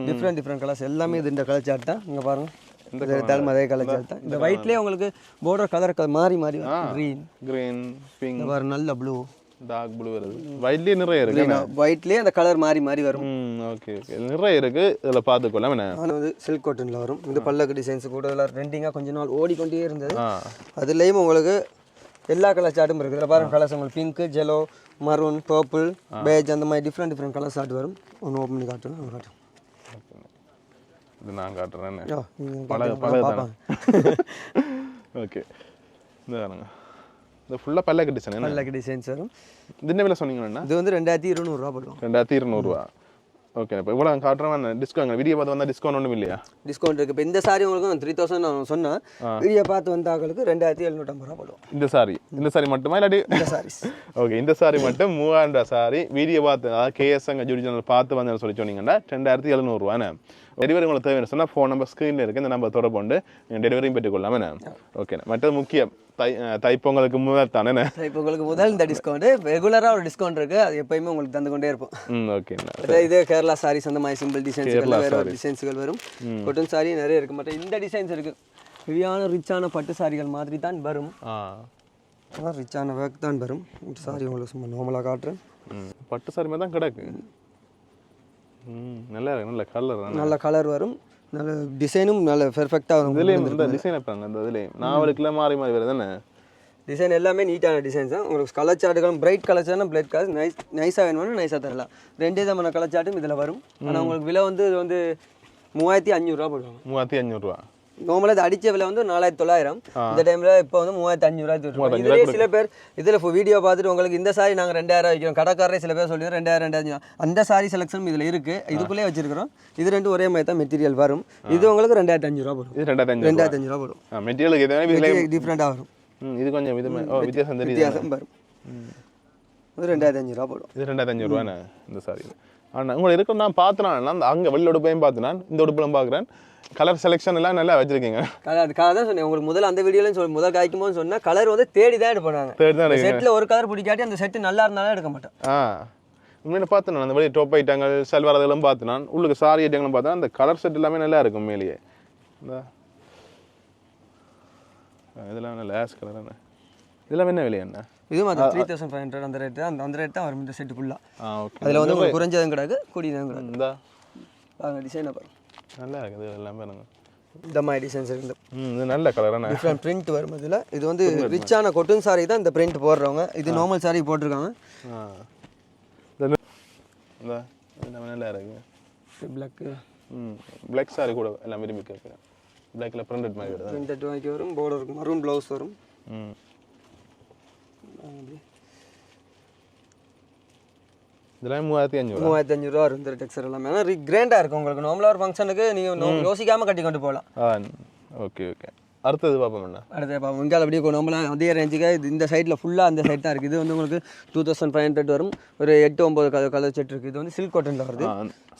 டிஃப்ரெண்ட் கலர்ஸ் எல்லாமே இது இந்த கலர் சார்ட் தான். இங்கே பாருங்க இந்த எடுத்தாலும் அதே கலர் சார்ட் தான். இந்த ஒயிட்லேயே உங்களுக்கு பார்டர் கலர் மாறி மாறி க்ரீன் பிங்க் பாருங்க நல்ல ப்ளூ டார்க் ப்ளூ வருது. ஒயிட்லயே நிறைய இருக்கு. ஒயிட்லயே அந்த கலர் மாறி மாறி வரும். ஓகே ஓகே நிறைய இருக்கு. இதெல்லாம் பார்த்துக்கலாம். நான் வந்து சில்க் காட்டன்ல வரும். இந்த பல்லக்கு டிசைன்ஸ் கூட எல்லாம் ட்ரெண்டிங்கா கொஞ்ச நாள் ஓடிக்கொண்டே இருந்தது. அதுலயும் உங்களுக்கு எல்லா கலர் சார்ட்டும் இருக்கு. இதில் பாருங்க கலர்ஸ் உங்களுக்கு pink yellow maroon purple page அந்த மாதிரி டிஃப்ரெண்ட் கலர் சார்ட் வரும். ஒன்று ஓப்பன் பண்ணி காட்டுறேன். இது நான் காட்டுறேன். ஓகே இந்த ஃபுல்லாக பல்லக்கு டிசைன் பல்லக்கு டிசைன்ஸ் வரும். இது என்ன விலை சொன்னீங்கன்னா இது வந்து 2200 போடுவோம். 2200. ஓகே இப்போ இவ்வளோ காட்டுறேன். டிஸ்கவுண்ட் வீடியோ பார்த்து வந்தால் டிஸ்கவுண்ட் ஒன்றும் இல்லையா? டிஸ்கவுண்ட் இருக்குது. இப்போ இந்த சாரி உங்களுக்கு 3000 நான் சொன்னேன். வீடியோ பார்த்து வந்தாங்களுக்கு 2750 போடுவோம். இந்த சாரி மட்டுமா இல்லாட்டி இந்த சாரீஸ்? ஓகே இந்த சாரி மட்டும் 3000 சாரி வீடியோ பார்த்து அதாவது கேஎஸ்எங்க ஜூடி சேனல் பார்த்து வந்தேன்னு சொல்லி சொன்னீங்கன்னா 2700. டெலிவரி உங்களுக்கு தேவைன்னு சொன்னால் ஃபோன் நம்பர் ஸ்க்ரீனில் இருக்குது. இந்த நம்பர் தொடர்பு கொண்டு நீங்கள் டெலிவரியும் பெற்றுக்கொள்ளாமல். ஓகே மற்றது முக்கியம் தைப்பொங்கலுக்கு முதல் தானே? தைப்பொங்கலுக்கு முதல் இந்த டிஸ்கவுண்ட் ரெகுலராக ஒரு டிஸ்கவுண்ட் இருக்குது. அது எப்பயுமே உங்களுக்கு தந்து கொண்டே இருப்போம். ஓகே இது கேரளா சாரீஸ் அந்த மாதிரி சிம்பிள் டிசைன்ஸ் வேறு ஒரு டிசைன்ஸுகள் வரும். கொட்டன் சாரி நிறைய இருக்குது. மற்ற இந்த டிசைன்ஸ் இருக்குது. ஹெவியான ரிச்சான பட்டு சாரிகள் மாதிரி தான் வரும். ரிச்சான ஒர்க் தான் வரும். சாரி உங்களுக்கு சும்மா நார்மலாக காட்டுறேன். பட்டு சாரி மாதிரி தான் கிடக்கு. நல்லா இருக்கு. நல்ல கலர் வரும். நல்ல டிசைனும் நல்ல பெர்ஃபெக்டாக வரும். இதுலேயும் இந்த டிசைன் வைப்பாங்க. அந்த இதுலேயும் நாவலுக்குலாம் மாறி மாறி வருது தானே? டிசைன் எல்லாமே நீட்டான டிசைன்ஸ் தான். உங்களுக்கு கலர் சார்ட்டுகளும் பிரைட் கலர் சார்ட்னா பிரைட் கலர் நைஸாக வேணும்னா நைஸாக தரலாம். 2 விதமான கலர் சார்ட்டும் இதில் வரும். ஆனால் உங்களுக்கு விலை வந்து இது வந்து 3500 போடுவாங்க. 3500. நார்மலாக இது அடித்த விலை வந்து 4900. இந்த டைமில் இப்போ வந்து 3500. இதுலேயே சில பேர் இதில் இப்போ வீடியோ பார்த்துட்டு உங்களுக்கு இந்த சாரி நாங்கள் 2000 வைக்கிறோம். கடைக்காரரே சில பேர் சொல்லி 2000 அந்த சாரி செலெக்ஷன் இதில் இருக்குது. இதுக்குள்ளே வச்சிருக்கிறோம். இது ரெண்டும் ஒரே மாதிரி தான் மெட்டீரியல் வரும். இது உங்களுக்கு 2500 போடும். இது 2500 போடும். மெட்டீரியல் டிஃப்ரெண்ட்டாக வரும். இது கொஞ்சம் வித்தியாசம் வரும். இது 2500 போடும். இது 2500 இந்த சாரி. ஆனால் உங்களை இருக்க நான் பார்த்தேன். அந்த அங்கே வெளியில் உடுப்பையும் பார்த்தேன். இந்த உடுப்பெல்லாம் பார்க்குறேன். கலர் செலெக்ஷன் எல்லாம் நல்லா வச்சிருக்கீங்க. அதுக்காக தான் சொன்னேன் உங்களுக்கு முதல்ல அந்த வீடியோலையும் முதல் காய்க்கும் போது சொன்னால் கலர் வந்து தேடி தான் எடுப்பாங்க. செட்டில் ஒரு கலர் பிடிக்காட்டி அந்த செட்டு நல்லா இருந்தாலும் எடுக்க மாட்டேன். உண்மையில பார்த்தேன். அந்த வெளியே டோப் ஐட்டங்கள் சல்வார் அதெல்லாம் பார்த்தேன். உள்ளுக்கு சாரி ஐட்டங்களும் பார்த்தேன். அந்த கலர் செட் எல்லாமே நல்லா இருக்கும். உண்மையிலேயே இதெல்லாம் நல்ல ஆஸ் கலர். இதெல்லாம் என்ன விலை? என்ன இது 3500 அந்த ரேட்டு தான். அந்த ரேட் தான் வரும் இந்த செட்டு ஃபுல்லாக. அதில் வந்து உங்களுக்கு குறைஞ்சதும் கிடக்கு கூடியதும் கிடக்கு. இந்த பாருங்க டிசைனை பாருங்க நல்லா இருக்குது. எல்லாமே இந்த மாதிரி டிசைன்ஸ் இருக்குது. இது நல்ல கலரான டிஃப்ரெண்ட் பிரிண்ட் வரும். இதில் இது வந்து ரிச்சான கொட்டன் சாரி தான் இந்த பிரிண்ட் போடுறவங்க. இது நார்மல் சாரி போட்டிருக்காங்க. நல்லா இருக்கு. பிளாக் சாரி கூட எல்லாம் விரும்பி கேட்குறேன். பிளாக்ல பிரிண்டட் மாதிரி வருது. பிரிண்டட் வாங்கி வரும். பார்டர் இருக்கும். மரூன் ப்ளவுஸ் வரும். இதெல்லாம் 3500 வரும். இந்த டெக்ஸ்டர் எல்லாமே ஆனால் கிராண்டாக இருக்கும். உங்களுக்கு நார்மலாக ஒரு ஃபங்க்ஷனுக்கு நீங்கள் யோசிக்காமல் கட்டி கொண்டு போகலாம். ஓகே ஓகே அடுத்தது பார்ப்போம். அடுத்தது பார்ப்போம். இங்கே அப்படியே நார்மலாக அதே ரேஞ்சுக்கு இந்த சைடில் ஃபுல்லாக அந்த சைட் தான் இருக்குது. இது வந்து உங்களுக்கு 2500 வரும். ஒரு 8-9 கலர் செட் இருக்குது. இது வந்து சில்க் காட்டனில் வருது.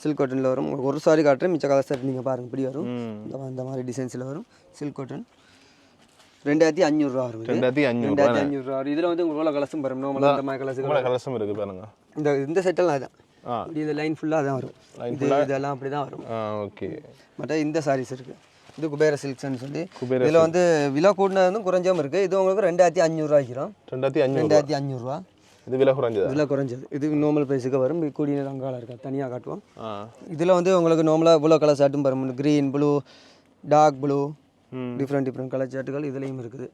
சில்க் காட்டனில் வரும். உங்களுக்கு ஒரு சாரி காட்டுறேன். மிச்ச கலர் செட் நீங்கள் பாருங்கள் இப்படி வரும். இந்த மாதிரி டிசைன்ஸில் வரும். சில்க் காட்டன் 2500 வரும். 2500 வரும். இதில் வந்து உங்களுக்கு கலர்ஸும் வரும். நார்மலாக இந்த மாதிரி கலர்ஸும் இருக்குது பாருங்க. இந்த செட்டெல்லாம் அதான் இந்த லைன் ஃபுல்லாக தான் வரும். இதெல்லாம் அப்படி தான் வரும். ஓகே மற்ற இந்த சாரீஸ் இருக்குது. இது குபேர சில்க்ஸ்ன்னு சொல்லி இதில் வந்து விலை கூடினது வந்து குறைஞ்சாமல் இருக்குது. இது உங்களுக்கு 2500 வைக்கிறோம். 2500 இது விலை குறைஞ்சது. இது நார்மல் ப்ரைஸுக்கு வரும். கூடியது அங்கால இருக்கா தனியாக காட்டுவோம். இதில் வந்து உங்களுக்கு நார்மலாக இவ்வளோ கலர் சார்ட்டும் வரும். Green blue dark blue different colour சார்ட்டுகள் இதுலேயும் இருக்குது.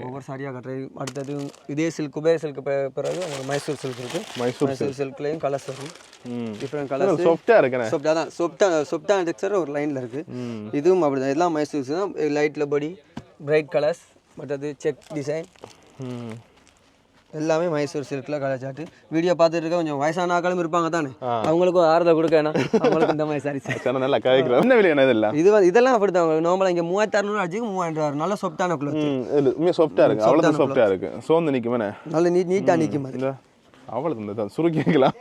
ஒவ்வொரு சாரியாக கட்டுறது. அடுத்தது இதே சில்க் குபேர சில்க் பிறகு உங்களுக்கு மைசூர் சில்க் இருக்குது. மைசூர் சில்க்லேயும் கலர்ஸ் வரும். Different colours. சொப்டான டெக்ஸ்டர் ஒரு லைனில் இருக்குது. இதுவும் அப்படி தான். எல்லாம் மைசூர்ஸ் தான். லைட்டில் பாடி பிரைட் கலர்ஸ். மற்றது செக் டிசைன் எல்லாமே மைசூர் சில்கில் கலர் சார்ட்டு. வீடியோ பார்த்துட்டு இருக்க கொஞ்சம் வயசான ஆக்களும் இருப்பாங்க தானே, அவங்களுக்கும் ஆறுதல் கொடுக்க வேணாம். அவங்களுக்கு இந்த மாதிரி சாரி நல்லா கதைக்கிறோம். என்ன விலை இதெல்லாம்? இதெல்லாம் அப்படி தான். உங்களுக்கு நார்மலாக இங்கே 3600 அடிச்சுக்கு 3000 நல்ல சொப்டான குளோத். சொப்டாக இருக்குது. அவ்வளோ சொப்டாக இருக்குது. சோர்ந்து நிற்குமே. நல்ல நீட்டாக நிற்கும். அது அவ்வளவு இந்த சுருக்கிக்கலாம்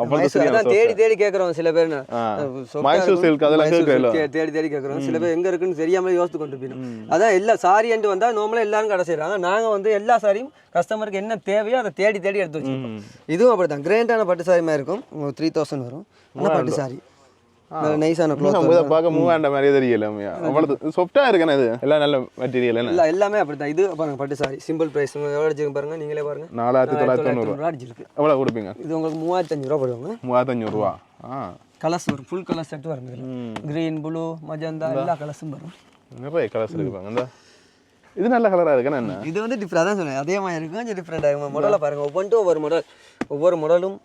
அவ்வளவு அதான் தேடி தேடி கேட்குறோம் சில பேர் மைசூர் சில்க் அதெல்லாம் கேட்கல தேடி தேடி கேட்குறோம் சில பேர் எங்கே இருக்குன்னு தெரியாமல் யோசித்து கொண்டு போயிடும் அதான் எல்லா சாரின்ட்டு வந்தால் நார்மலாக எல்லாரும் கடை செய்கிறாங்க நாங்கள் வந்து எல்லா சாரியும் கஸ்டமருக்கு என்ன தேவையோ அதை தேடி தேடி எடுத்து வச்சுருக்கோம் இதுவும் அப்படி தான் கிராண்டான பட்டு சாரி மாதிரி இருக்கும் உங்களுக்கு 3000 வரும் ஆனால் பட்டு சாரி நைஸான க்ளோத் பார்க்க மூவ் ஆண்ட மாதிரியே தெரியல அவ்வளவு சாஃப்டா இருக்குண்ணே இது எல்லாம் நல்ல மெட்டீரியல் இல்லை எல்லாமே அப்படி தான் இது பாருங்க பட்டு சாரி சிம்பிள் ப்ரைஸ் எவ்வளோ அடிச்சிருக்கு பாருங்க நீங்களே பாருங்க 4990 அடிச்சிருக்கு எவ்வளோ கொடுப்பீங்க இது உங்களுக்கு 3500 ரூபா போடுவாங்க 3500 ரூபா கலர்ஸ் வரும் ஃபுல் கலர் செட் வரும் கிரீன் ப்ளூ மஜந்தா எல்லா கலர்ஸும் வரும் நிறைய கலர்ஸ் இருக்குப்பாங்க இந்த இது நல்ல கலரா இருக்குண்ணா என்ன இது வந்து டிஃப்ரெண்ட் அதான் சொன்னேன் அதே மாதிரி இருக்கும் கொஞ்சம் டிஃப்ரெண்ட் ஆகும் மாடலை பாருங்க ஒவ்வொரு மாடலும்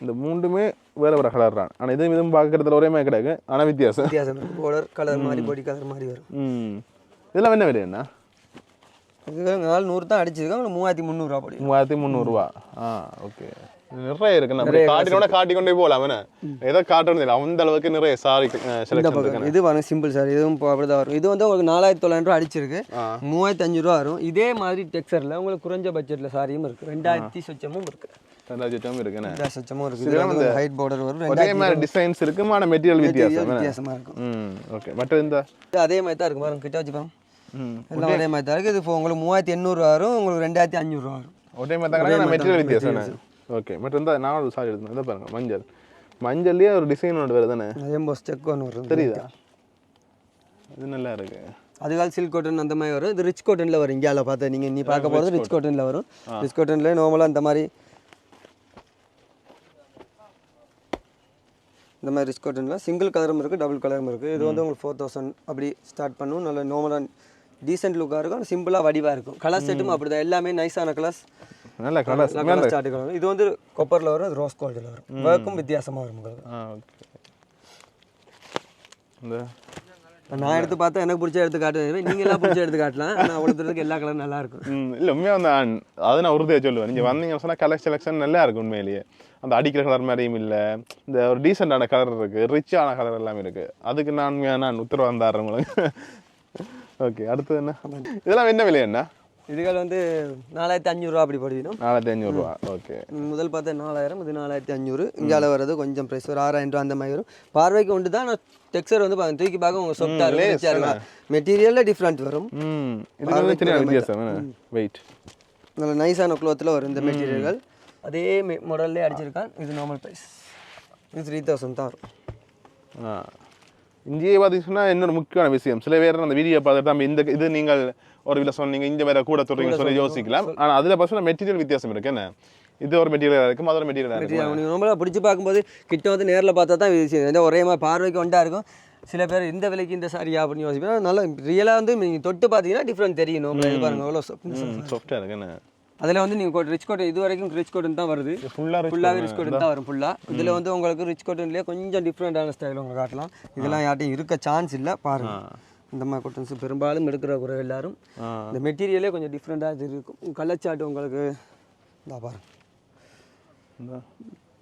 இந்த மூணுமே வேற வேற கலர் தான் ஆனால் இதுவும் பார்க்கறதுல ஒரே மாதிரி கிடையாது ஆனால் வித்தியாசம் பார்டர் கலர் மாதிரி பாடி கலர் மாதிரி வரும் இதெல்லாம் என்ன விலை என்ன இது 400 தான் அடிச்சிருக்கோம் 3300 ரூபா படி 3300 ரூபா ஓகே நிறைய இருக்கு நம்ம காட்டிக்கொண்டே போகலாம் என்ன ஏதோ காட்டணும் இல்லை அந்த அளவுக்கு நிறைய சாரி செலக்ஷன் இருக்கு இது வரும் சிம்பிள் சாரி இதுவும் அப்படிதான் வரும் இது வந்து உங்களுக்கு 4900 ரூபா அடிச்சிருக்கு 3500 ரூபா வரும் இதே மாதிரி டெக்ஸ்சர்ல உங்களுக்கு குறைஞ்ச பட்ஜெட்ல சாரியும் இருக்கு 2000 சொச்சமும் இருக்கு 2000 இருக்குண்ணே 2000 சொச்சமும் இருக்கு இது ஹைட் பார்டர் வரும் அதே மாதிரி டிசைன்ஸ் இருக்கு ஆனா மெட்டீரியல் வித்தியாசமா இருக்கும் ஓகே மற்ற இந்த அதே மாதிரி தான் இருக்கு பாருங்க கிட்ட வச்சு பாருங்க எல்லாம் ஒரே மாதிரி தான் இருக்கு இது உங்களுக்கு 3800 ரூபா வரும் உங்களுக்கு 2500 ரூபா வரும் ஒரே மாதிரி தான் மெட்டீரியல் வித்தியாசம் ஓகே மற்ற இந்த நான் ஒரு சாரி எடுத்தேன் இதை பாருங்க மஞ்சள்லயே ஒரு டிசைன் ஒன்று வருது தானே எம்போஸ் செக் ஒன்று வரும் தெரியுதா இது நல்லா இருக்கு அதுக்கால் சில்க் காட்டன் அந்த மாதிரி வரும் இது ரிச் காட்டன்ல வரும் இந்தியாவில் பார்த்து நீங்கள் நீ பார்க்க போகிறது ரிச் காட்டன்ல வரும் ரிச் காட்டன்ல நார்மலாக இந்த மாதிரி ரிச் காட்டனில் சிங்கிள் கலரும் இருக்குது டபுள் கலரும் இருக்குது இது வந்து உங்களுக்கு 4000 அப்படி ஸ்டார்ட் பண்ணும் நல்ல நார்மலாக டீசென்ட் லுக்காக இருக்கும் சிம்பிளாக வடிவாக இருக்கும் கலர் செட்டும் அப்படி தான் எல்லாமே நைஸான கலர்ஸ் நல்ல கலர்ஸ் ஸ்டார்ட் கலர் இது வந்து கொப்பரில் வரும் அது ரோஸ் கோல்டில் வரும் ஒர்க்கும் வித்தியாசமாக வரும் உங்களுக்கு ஓகே இந்த நான் எடுத்து பார்த்தா எனக்கு பிடிச்ச எடுத்து காட்டுவேன் நீங்கள் எல்லாம் பிடிச்ச எடுத்து காட்டலாம் ஆனால் அவ்வளோ தூரத்துக்கு எல்லா கலரும் நல்லா இருக்கும் இல்லை உண்மையாக வந்து அது நான் உறுதியாக சொல்லுவேன் நீங்கள் வந்தீங்கன்னு சொன்னால் கலர் செலெக்ஷன் நல்லா இருக்கும் உண்மையிலேயே அந்த அடிக்கிற கலர் மாதிரியும் இல்லை இந்த ஒரு டீசெண்டான கலர் இருக்குது ரிச்சான கலர் எல்லாமே இருக்குது அதுக்கு நான் உத்தரவாதம் தர்றேன் உங்களுக்கு ஓகே அடுத்தது என்ன இதெல்லாம் என்ன விலை என்ன இதுகள் வந்து 4500 ரூபா அப்படி படிக்கணும் 4500 ரூபா ஓகே முதல் பார்த்தா 4000 இது 4500 இங்கால வர்றது கொஞ்சம் ப்ரைஸ் ஒரு 6000 ரூபா அந்த மாதிரி வரும் பார்வைக்கு உண்டு தான் டெக்ஸ்சர் வந்து தூக்கி பார்க்க உங்க சாஃப்டாக இருக்கும் மெட்டீரியல்ல டிஃப்ரெண்ட் வரும் வெயிட் நல்ல நைஸான க்ளோத்தில் வரும் இந்த மெட்டீரியல்கள் அதே மாடல்லே அடிச்சிருக்கான் இது நார்மல் ப்ரைஸ் இது 3000 தான் வரும் இந்தியை பார்த்தீங்கன்னா இன்னொரு முக்கியமான விஷயம் சில பேர் அந்த வீடியோ பார்த்துட்டு நம்ம இந்த இது நீங்கள் ஒரு வீட்டில் சொன்னீங்க இந்த வேற கூட சொல்றீங்கன்னு சொல்லி யோசிக்கலாம் ஆனால் அதில் பார்த்தீங்கன்னா மெட்டீரியல் வித்தியாசம் இருக்கு என்ன இது ஒரு மெட்டீரியல் இருக்கும் அது ஒரு மெட்டீரியல் இருக்கும் நம்மள பிடிச்சி பார்க்கும்போது கிட்ட வந்து நேரில் பார்த்தா தான் விஷயம் ஒரே மாதிரி பார்வைக்கு ஒன்றா இருக்கும் சில பேர் இந்த விலைக்கு இந்த சாரியா அப்படின்னு யோசிப்பேன் நல்லா ரியலாக வந்து நீங்கள் தொட்டு பார்த்தீங்கன்னா டிஃப்ரெண்ட் தெரியும் பாருங்க எவ்வளோ சாஃப்டாக இருக்கு என்ன அதில் வந்து நீங்கள் ரிச் காட்டன் இது வரைக்கும் ரிச் காட்டன் தான் வருது ஃபுல்லாகவே ரிச் காட்டன் தான் வரும் ஃபுல்லாக இதில் வந்து உங்களுக்கு ரிச் காட்டன்லேயே கொஞ்சம் டிஃப்ரெண்டான ஸ்டைல் உங்களுக்கு காட்டலாம் இதெல்லாம் யார்ட்டையும் இருக்க சான்ஸ் இல்லை பாருங்க இந்த மாதிரி காட்டன்ஸ் பெரும்பாலும் எடுக்கிற குறை எல்லாரும் இந்த மெட்டீரியலே கொஞ்சம் டிஃப்ரெண்டாக இருக்கும் கலச்சாட்டு உங்களுக்கு இந்த பாருங்க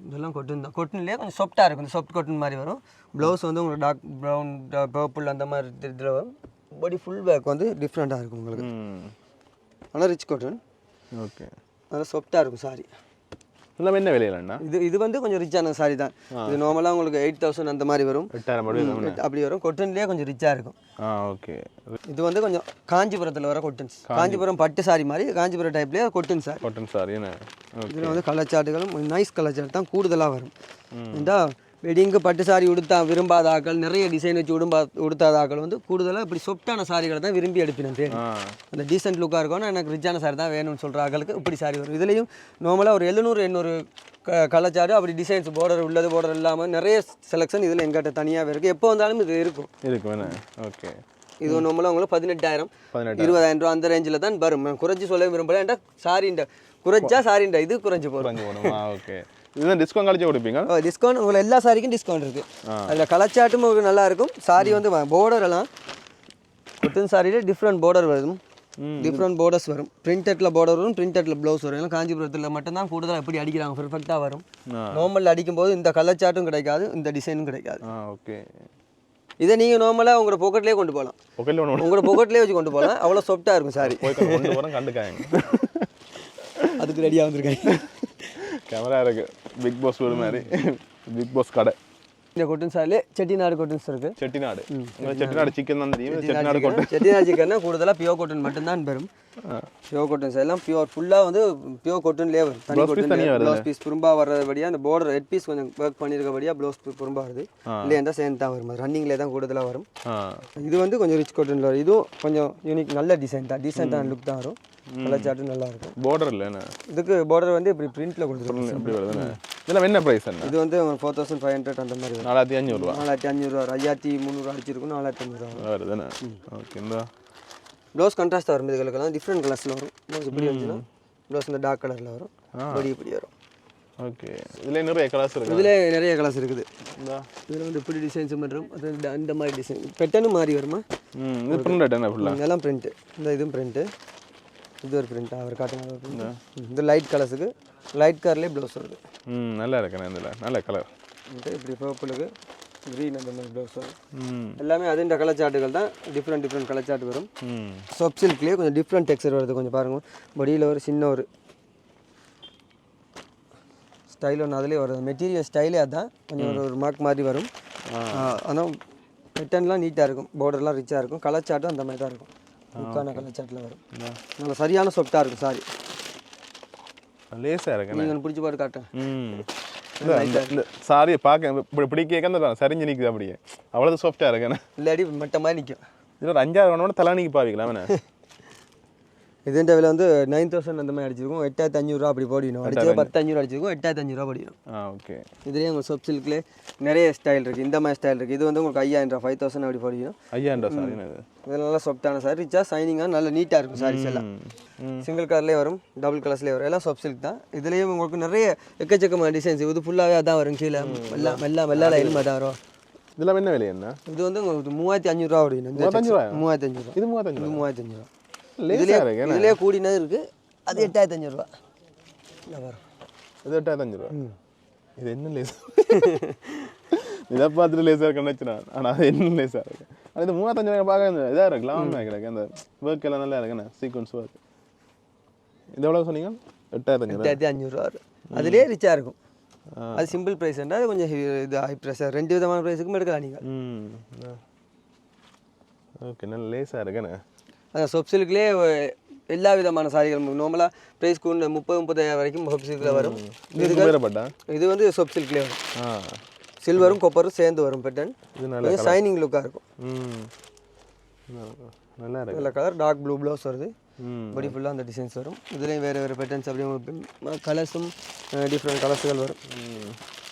இதெல்லாம் கொட்டன் தான் கொட்டன்லேயே கொஞ்சம் சாஃப்டாக இருக்கும் சாஃப்ட் கொட்டன் மாதிரி வரும் ப்ளவுஸ் வந்து உங்களுக்கு டார்க் ப்ரௌன் பர்பிள் அந்த மாதிரி இதில் வரும் பாடி ஃபுல் பேக் வந்து டிஃப்ரெண்ட்டாக இருக்கும் உங்களுக்கு ஆனால் ரிச் காட்டன் ஓகே நல்லா சாஃப்டாக இருக்கும் சாரி எல்லாம் என்ன விலையிலண்ணா இது வந்து கொஞ்சம் ரிச்சான சாரி தான் இது நார்மலாக உங்களுக்கு 8000 அந்த மாதிரி வரும் 8000 அப்படி வரும் கொட்டன்லேயே கொஞ்சம் ரிச்சாக இருக்கும் ஓகே இது வந்து கொஞ்சம் காஞ்சிபுரத்தில் வர கொட்டன்ஸ் காஞ்சிபுரம் பட்டு சாரி மாதிரி காஞ்சிபுரம் டைப்லேயே கொட்டன் சாரி என்ன இதில் வந்து கலச்சாட்டுகளும் நைஸ் கலச்சாட்டு தான் கூடுதலாக வரும் இந்த வெட்டிங்கு பட்டு சாரி விரும்பாத ஆக்கள் நிறைய டிசைன் வச்சு உடுத்தாத ஆக்கள் வந்து கூடுதலாக இப்படி சொப்டான சாரிகளை தான் விரும்பி எடுப்பினேன் தேடி அந்த டீசென்ட் லுக்காக இருக்கணும் எனக்கு ரிச்சான சாரி தான் வேணும்னு சொல்கிற ஆக்களுக்கு இப்படி சாரி வரும் இதுலேயும் நார்மலாக ஒரு 700-800 கலச்சாரு அப்படி டிசைன்ஸ் பார்டர் உள்ளது பார்டர் இல்லாமல் நிறைய செலெக்ஷன் இதில் எங்கிட்ட தனியாகவே இருக்குது எப்போ வந்தாலும் இது இருக்கும் ஓகே இது நார்மலாக உங்களுக்கு 18000 20000 ரூபா அந்த ரேஞ்சில் தான் வரும் குறைச்சி சொல்ல விரும்பல ஏன்டா சாரிண்ட குறைச்சா சாரிண்ட இது குறைஞ்சி போகிறோம் ஓகே இதுதான் டிஸ்கவுண்ட் கழிச்சு கொடுப்பீங்க டிஸ்கவுண்ட் உங்களுக்கு எல்லா சாரிக்கும் டிஸ்கவுண்ட் இருக்குது அதில் கலச்சாட்டும் உங்களுக்கு நல்லா இருக்கும் சாரி வந்து பார்டர் எல்லாம் கொட்டன் சாரியிலே டிஃப்ரெண்ட் பார்டர் வரும் டிஃப்ரெண்ட் பார்டர்ஸ் வரும் பிரிண்டட்ல பார்டர் வரும் பிரிண்டட்ல ப்ளவுஸ் வரும் எல்லாம் காஞ்சிபுரத்தில் மட்டும்தான் கூடுதலாக எப்படி அடிக்கிறாங்க பெர்ஃபெக்டாக வரும் நார்மல் அடிக்கும்போது இந்த கலச்சாட்டும் கிடைக்காது இந்த டிசைனும் கிடைக்காது ஓகே இதை நீங்கள் நார்மலாக உங்களோட பொக்கெட்லேயே கொண்டு போகலாம் உங்களோட பொக்கெட்லேயே வச்சு கொண்டு போகலாம் அவ்வளோ சாஃப்டாக இருக்கும் சாரி கண்டுக்காங்க அதுக்கு ரெடியாக வந்திருக்கேன். கேமரா இருக்குது பிக் பாஸ் வீடு மாதிரி பிக் பாஸ் கடை. இந்த கொட்டன் சாலே செட்டிநாடு கொட்டன்ஸ் இருக்குது. செட்டிநாடு செட்டிநாடு சிக்கன் தான் தெரியும். செட்டிநாடு கொட்டன் செட்டிநாடு சிக்கன்னா கூடுதலாக பியோர் கொட்டன் மட்டும்தான் பெறும். பியோர் கொட்டன்ஸ் எல்லாம் பியோர் ஃபுல்லாக வந்து பியோர் கொட்டன்லேயே வரும். தனி கொட்டன் ப்ளவுஸ் பீஸ் புறம்பா வர்றபடியாக அந்த பார்டர் ஹெட் பீஸ் கொஞ்சம் ஒர்க் பண்ணியிருக்கபடியாக ப்ளவுஸ் பீஸ் புறம்பா வருது. இல்லையா சேர்ந்து தான் வரும். ரன்னிங்லேயே தான் கூடுதலாக வரும். இது வந்து கொஞ்சம் ரிச் கொட்டனில் வரும். இதுவும் கொஞ்சம் யூனிக் நல்ல டிசைன் தான். டீசெண்டான லுக் தான் வரும். கலச்சாட்டும் நல்லா இருக்கும். பார்டர் இல்லைண்ணா இதுக்கு பார்டர் வந்து இப்படி பிரிண்ட்டில் கொடுத்துருக்கோம். எப்படி வருதுண்ணா? இதெல்லாம் என்ன ப்ரைஸ் என்ன? இது வந்து 4500 அந்த மாதிரி வரும். 4500 4300 5300 அடிச்சிருக்கும். 4500 வருதுண்ணா. ஓகே. இந்த ப்ளவுஸ் கான்ட்ராஸ்ட் வரும். இதுகளுக்கெல்லாம் டிஃப்ரெண்ட் கலர்ஸில் வரும். ப்ளவுஸ் இப்படி வந்துச்சுன்னா ப்ளவுஸ் இந்த டார்க் கலரில் வரும். படி இப்படி வரும். ஓகே. இதில் நிறைய கலர்ஸ் இருக்குது. இதில் நிறைய கலர்ஸ் இருக்குது. இதில் வந்து இப்படி டிசைன்ஸ் பண்ணுறோம். அது இந்த மாதிரி டிசைன் பெட்டனும் மாறி வருமா? இது பிரிண்ட் என்ன ஃபுல்லாக? இதெல்லாம் பிரிண்ட்டு. இந்த இதுவும் பிரிண்ட்டு. இது ஒரு பிரிண்ட்டாக அவர் காட்டுங்க. இந்த லைட் கலர்ஸுக்கு லைட் கலர்லேயே ப்ளவுஸ் வருது. நல்லா இருக்குண்ணே. இதில் நல்ல கலர். இப்படி பர்பிளுக்கு க்ரீன் அந்த மாதிரி ப்ளவுஸ் வரும். எல்லாமே அது இந்த கலர் சார்ட்டுகள் தான். டிஃப்ரெண்ட் கலர் சார்ட் வரும். சாஃப்ட் சில்க்லேயே கொஞ்சம் டிஃப்ரெண்ட் டெக்ஸ்சர் வருது. கொஞ்சம் பாருங்கள். பாடியில் ஒரு சின்ன ஒரு ஸ்டைல் ஒன்று அதிலே வருது. மெட்டீரியல் ஸ்டைலே அதுதான். கொஞ்சம் ஒரு மார்க் மாதிரி வரும். ஆனால் பெட்டன்லாம் நீட்டாக இருக்கும். பார்டர்லாம் ரிச்சாக இருக்கும். கலர் சார்ட்டும் அந்த மாதிரி தான் இருக்கும். முக்கான கலர் சார்ட்டில் வரும். நல்லா சரியான சாஃப்டாக இருக்கும். சாரி லேசாக இருக்கு. நீங்கள் பிடிச்சி பாட்டு காட்டுறேன். இந்த சாரியை பார்க்க இப்படி பிடிக்க அந்த சரிஞ்சு நிற்குது. அப்படியே அவ்வளோ சாஃப்டாக இருக்குண்ணே. இல்லாடி மட்ட மாதிரி நிற்கும். இதில் ஒரு 5000 வேணோட தலானிக்கு பாவிக்கலாம். இதுன்ற விலை வந்து 9000 அந்த மாதிரி அடிச்சிருக்கும். 8500 அப்படி போடிக்கணும். அடிச்சு 10500 அடிச்சிருக்கும். 8500 படிக்கணும். ஓகே. இதுலேயே உங்களுக்கு சாஃப்ட் சில்க்லேயே நிறைய ஸ்டைல் இருக்குது. இந்த மாதிரி ஸ்டைல் இருக்குது. இது வந்து உங்களுக்கு 5000 5000 அப்படி போடிக்கணும். 5000 சாரி. இது நல்லா சாஃப்டான சாரி. ரிச்சாக சைனிங்காக நல்லா நீட்டாக இருக்கும். சாரீஸ் எல்லாம் சிங்கிள் கலர்லேயே வரும். டபுள் கலர்ஸ்லேயே வரும். எல்லாம் சாஃப்ட் சில்க் தான். இதுலேயும் உங்களுக்கு நிறைய எக்கச்சக்கமான டிசைன்ஸ். இது ஃபுல்லாகவே அதான் வரும். கீழே வெள்ளா லைன் தான் வரும். இதெல்லாம் என்ன விலை என்ன? இது வந்து உங்களுக்கு 3500 அப்படின்னா 3500. இது 3500. இதுலேயே கூடினது இருக்குது. அது 8500 வரும். இது 8500. இது என்ன லேஸ்? இதை பார்த்துட்டு லேஸாக இருக்குன்னு வச்சுனா. ஆனால் அது என்ன லேஸாக இருக்குது? ஆனால் இது 3500 பார்க்க இதாக இருக்குது. லாபமாக கிடக்கு. அந்த ஒர்க் எல்லாம் நல்லா இருக்குண்ணே. Sequence work. இது எவ்வளோ சொன்னீங்க? 8500 வரும். அதுலேயே ரிச்சாக இருக்கும். அது சிம்பிள் ப்ரைஸ் அது கொஞ்சம் இது ஹை ப்ரைஸ். 2 விதமான ப்ரைஸுக்கும் எடுக்கலாம் நீங்கள். ஓகே. நல்ல லேஸாக இருக்குண்ணே. அதான் சாஃப்ட் சில்க்லேயே எல்லா விதமான சாரிகள் நார்மலாக ப்ரைஸ் கூட 30-35 வரைக்கும் சாஃப்ட் சில்கில் வரும். இது வந்து சாஃப்ட் சில்க்லேயே வரும். சில்வரும் கொப்பரும் சேர்ந்து வரும். பெட்டன் இது ஷைனிங் லுக்காக இருக்கும். நல்லா இருக்கு. நல்ல கலர் டார்க் ப்ளூ ப்ளவுஸ் வருது. படி ஃபுல்லாக அந்த டிசைன்ஸ் வரும். இதுலேயும் வேறு பெட்டன்ஸ் அப்படியே உங்களுக்கு கலர்ஸும் டிஃப்ரெண்ட் கலர்ஸுகள் வரும்.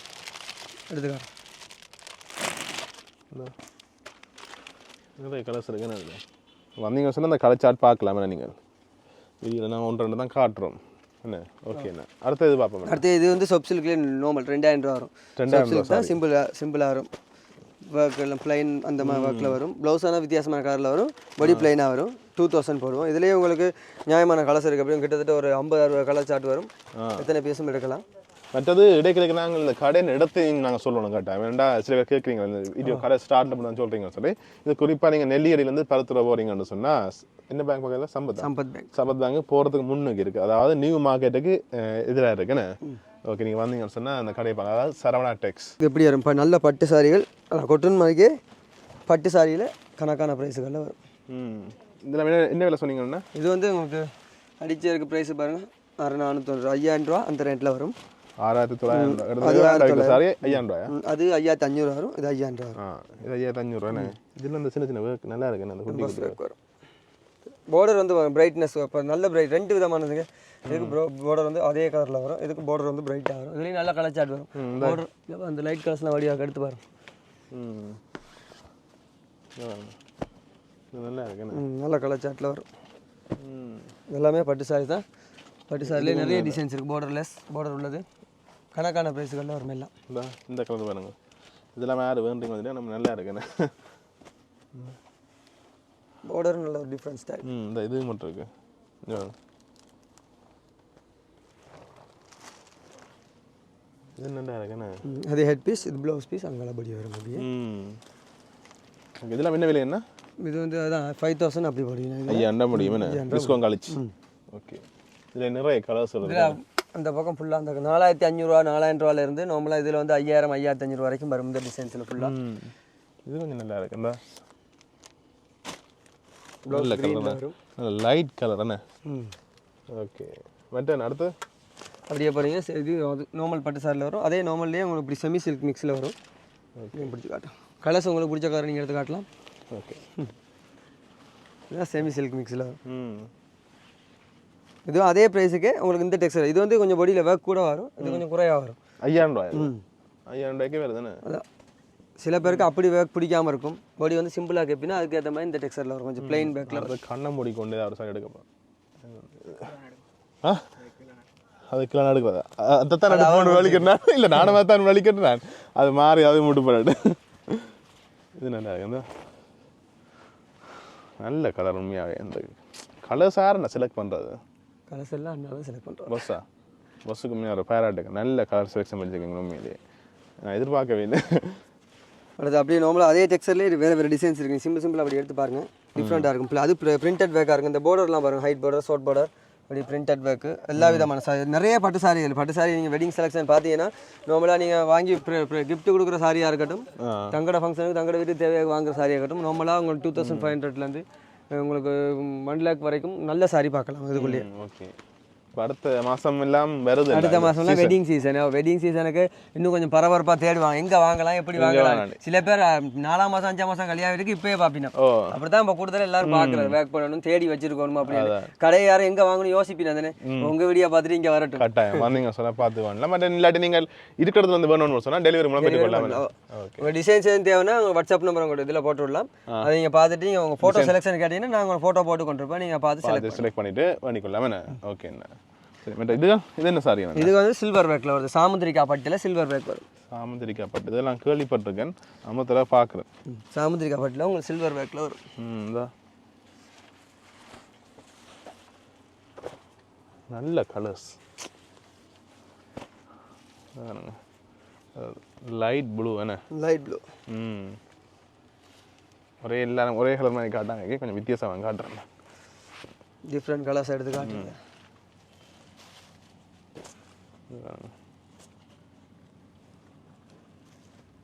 எடுத்துக்கலாம். நிறைய கலர்ஸ் இருக்குன்னு வந்தீங்க சொன்னால் அந்த கலர் சார்ட் பார்க்கலாமே. நீங்கள் வீடியோவில் நாங்கள் 1-2 தான் காட்டுறோம். என்ன ஓகேண்ணா. அடுத்த இது பார்ப்போம். அடுத்து இது வந்து சாஃப்ட் சில்க்லேயே நார்மல் 2000 வரும். 2000 தான் சிம்பிளாக வரும். ஒர்க் எல்லாம் ப்ளைன் அந்த மாதிரி ஒர்க்கில் வரும். ப்ளவுஸான வித்தியாசமான கலரில் வரும். பாடி ப்ளைனாக வரும். 2000 போடுவோம். இதுலேயே உங்களுக்கு நியாயமான கலர்ஸ் இருக்குது. அப்படியும் கிட்டத்தட்ட ஒரு 50-60 கலர் சார்ட் வரும். எத்தனை பீஸும் எடுக்கலாம். மற்றது இடைக்கிடைக்கு நாங்கள் இந்த கடையின் இடத்தையும் நாங்கள் சொல்லணும் கேட்டேன். வேண்டா சில பேர் கேட்குறீங்க இந்த வீடியோ கடை ஸ்டார்ட் பண்ண சொல்கிறீங்கன்னு சொல்லி. இது குறிப்பாக நீங்கள் நெல்லியடியிலேருந்து பருத்துற போகிறீங்கன்னு சொன்னால் என்ன பேங்க் பக்கத்தில்? சம்பத் பேங்க் போகிறதுக்கு முன்னுக்கு இருக்குது. அதாவது நியூ மார்க்கெட்டுக்கு எதிராக இருக்குன்னு. ஓகே. நீங்கள் வந்தீங்கன்னு சொன்னால் அந்த கடையை பார்க்க. அதாவது சரவணா டெக்ஸ். இது எப்படி வரும்? இப்போ நல்ல பட்டு சாரிகள் கொட்டன் மாதிரிக்கே பட்டு சாரியில் கணக்கான ப்ரைஸுகளில் வரும். இதில் என்ன விலை சொன்னீங்கன்னா? இது வந்து உங்களுக்கு அடிச்சு இருக்க ப்ரைஸு பாருங்கள். 490 5000 அந்த ரேட்டில் வரும். 6900 சாரி 5000. அது 5500 வரும். இது 5000 வரும். இது 5500. இதில் இந்த சின்ன ஒர்க் நல்லா இருக்குண்ணே. அந்த குட்டி வரும். பார்டர் வந்து பிரைட்னஸ் இப்போ நல்ல பிரைட் 2 விதமானதுங்க. இதுக்கு பார்டர் வந்து அதே கலரில் வரும். இதுக்கு பார்டர் வந்து பிரைட்டாக வரும். இதுலேயும் நல்ல கலர் சார்ட் வரும். பார்டர் அந்த லைட் கலர்ஸ்லாம் வடிவாக எடுத்து பாருங்க. நல்லா இருக்குண்ணே. நல்ல கலர் சார்ட்டில் வரும். எல்லாமே பட்டு சாரி தான். பட்டு சாரிலே நிறைய டிசைன்ஸ் இருக்குது. பார்டர்லெஸ் பார்டர் உள்ளது. கணக்கான ப்ரைஸுகளில் வரும் எல்லாம். இந்த கலர் பாருங்க. இதெல்லாம் யார் வேண்டுங்க வந்துட்டு நம்ம நல்லா இருக்குண்ணே. பார்டரும் நல்ல ஒரு டிஃப்ரெண்ட் ஸ்டைல். இந்த இது மட்டும் இருக்கு. இது நல்லா இருக்குண்ணே. அது ஹெட் பீஸ். இது ப்ளவுஸ் பீஸ். அங்கே படி வரும் அப்படியே. இதெல்லாம் என்ன விலை என்ன? இது வந்து அதான் 5000 அப்படி போடுவீங்க. ஐயா அண்ட முடியும். டிஸ்கவுண்ட் கழிச்சு. ஓகே. இதில் நிறைய கலர்ஸ் இருக்குது. அந்த பக்கம் ஃபுல்லாக அந்த 4500 4000 நார்மலாக இதில் வந்து 5000 5500 வரைக்கும் வரும் இந்த டிசைன்ஸில் ஃபுல்லாக. இது கொஞ்சம் நல்லா இருக்கு. இந்த நல்ல கலர், நல்ல லைட் கலர் தானே. ஓகே, வந்துட்டேன். அடுத்து அப்படியே பாருங்க, இது நார்மல் பட்டு சாரில் வரும். அதே நார்மல்லேயே உங்களுக்கு இப்படி செமி சில்க் மிக்ஸில் வரும். ஓகே, பிடிச்சி காட்டும். கலர்ஸ் உங்களுக்கு பிடிச்ச கலர் நீங்கள் எடுத்து காட்டலாம். ஓகே, இதுதான் செமி சில்க் மிக்ஸில் வரும். இதுவும் அதே ப்ரைஸுக்கே உங்களுக்கு இந்த டெக்ஸ்டர். இது வந்து கொஞ்சம் பாடியில் ஒர்க் கூட வரும், இது கொஞ்சம் குறையாக வரும். 5000 ரூபாய். 5000 ரூபாய்க்கு வேறு தானே. அதான் சில பேருக்கு அப்படி ஒர்க் பிடிக்காமல் இருக்கும், பாடி வந்து சிம்பிளாக கேட்பினா அதுக்கேற்ற மாதிரி இந்த டெக்ஸ்டரில் வரும். கொஞ்சம் பிளைன் பேக்கில் அது கண்ணை மூடி கொண்டு அவர் சார் எடுக்கப்போம். அதுக்கெல்லாம் எடுக்கிறதா அதைத்தான் எடுப்போம் வலிக்கிறேன். இல்லை நானும் தான் வலிக்கிறேன். நான் அது மாறி அதை மூட்டு போடாது. இது நல்லா இருக்கு. நல்ல கலர் உண்மையாகவே. இந்த கலர்ஸ் யார் நான் செலக்ட் பண்ணுறது? கலர்ஸ் எல்லாம் அண்ணாவும் செலக்ட் பண்ணுறோம். பஸ்ஸுக்கு உண்மையாக ஒரு பேராட்டுக்கு நல்ல கலர் செலெக்ஷன் பண்ணிச்சிருக்கீங்க உண்மையிலேயே. நான் எதிர்பார்க்கவே இல்லை. அடுத்து அப்படியே நார்மலாக அதே டெக்ஸ்டர்லேயே வேறு வேறு டிசைன்ஸ் இருக்குது. சிம்பிள் அப்படி எடுத்து பாருங்கள், டிஃப்ரெண்ட்டாக இருக்கும். அது பிரிண்டட் பேக்காக இருக்கும். இந்த பார்டர்லாம் பாருங்கள், ஹைட் பார்டர், ஷார்ட் பார்டர், அப்படி பிரிண்டட் பேக்கு, எல்லா விதமான நிறைய பட்டு சாரி நீங்கள் வெட்டிங் செலெக்ஷன் பார்த்தீங்கன்னா நார்மலாக நீங்கள் வாங்கி கிஃப்ட் கொடுக்குற சாரியாக இருக்கட்டும், தங்கட ஃபங்க்ஷனுக்கு தங்கட வீட்டு தேவையாக வாங்குற சாரியாக இருக்கட்டும், நார்மலாக உங்களுக்கு 2500லேருந்து உங்களுக்கு 1 lakh வரைக்கும் நல்ல சாரி பார்க்கலாம் இதுக்குள்ளேயே. ஓகே, அடுத்த மாதம் எல்லாம் வருது. அடுத்த மாதம்லாம் வெட்டிங் சீசன். வெட்டிங் சீசனுக்கு இன்னும் கொஞ்சம் பரபரப்பாக தேடுவாங்க, எங்கே வாங்கலாம், எப்படி வாங்கலாம். சில பேர் 4ஆம் மாதம் 5ஆம் மாதம் கல்யாணம் இருக்கு இப்போயே பார்ப்பினா. அப்படி தான் இப்போ கூடுதல் எல்லாரும் பார்க்குறது. வேக் பண்ணணும், தேடி வச்சிருக்கணும் அப்படின்னு. கடையை யாரும் எங்கே வாங்கணும் யோசிப்பினா தானே. உங்கள் வீடியோ பார்த்துட்டு இங்கே வரட்டும். கட்டாயம் வந்தீங்க சொல்ல பார்த்து வாங்கலாம். பட் இல்லாட்டி நீங்கள் இருக்கிறது வந்து வேணும்னு சொன்னால் டெலிவரி மூலம் பெற்றுக்கொள்ளலாம். உங்கள் டிசைன்ஸ் எதுவும் தேவைன்னா உங்கள் வாட்ஸ்அப் நம்பர் உங்கள் இதில் போட்டு விடலாம். அதை நீங்கள் பார்த்துட்டு நீங்கள் உங்கள் ஃபோட்டோ செலெக்ஷன் கேட்டீங்கன்னா நாங்கள் உங்கள் ஃபோட்டோ போட்டு கொண்டிருப்போம். நீங்கள் பார்த்து செலக்ட் பண்ணிட்டு பண்ணிக்கொள்ளலாம். என்ன ஓகே. இது என்ன சாரி? இது வந்து சில்வர் பேக்கில் வருது. சாமுந்திரிக்கா பட்டில் சில்வர் பேக் வரும். சாமுந்திரிக்கா பட்டு இதெல்லாம் கேள்விப்பட்டிருக்கேன், அம்மத்தர பார்க்குறேன். சாமுந்திரிக்கா பட்டில் உங்களுக்கு சில்வர் பேக்கில் வரும். நல்ல கலர்ஸ், லைட் ப்ளூ. என்ன லைட் ப்ளூ. எல்லாரும் ஒரே கலர் மாதிரி காட்டாங்க, கொஞ்சம் வித்தியாசமாக காட்டுறேன். டிஃப்ரெண்ட் கலர்ஸ் எடுத்து காட்டுங்க.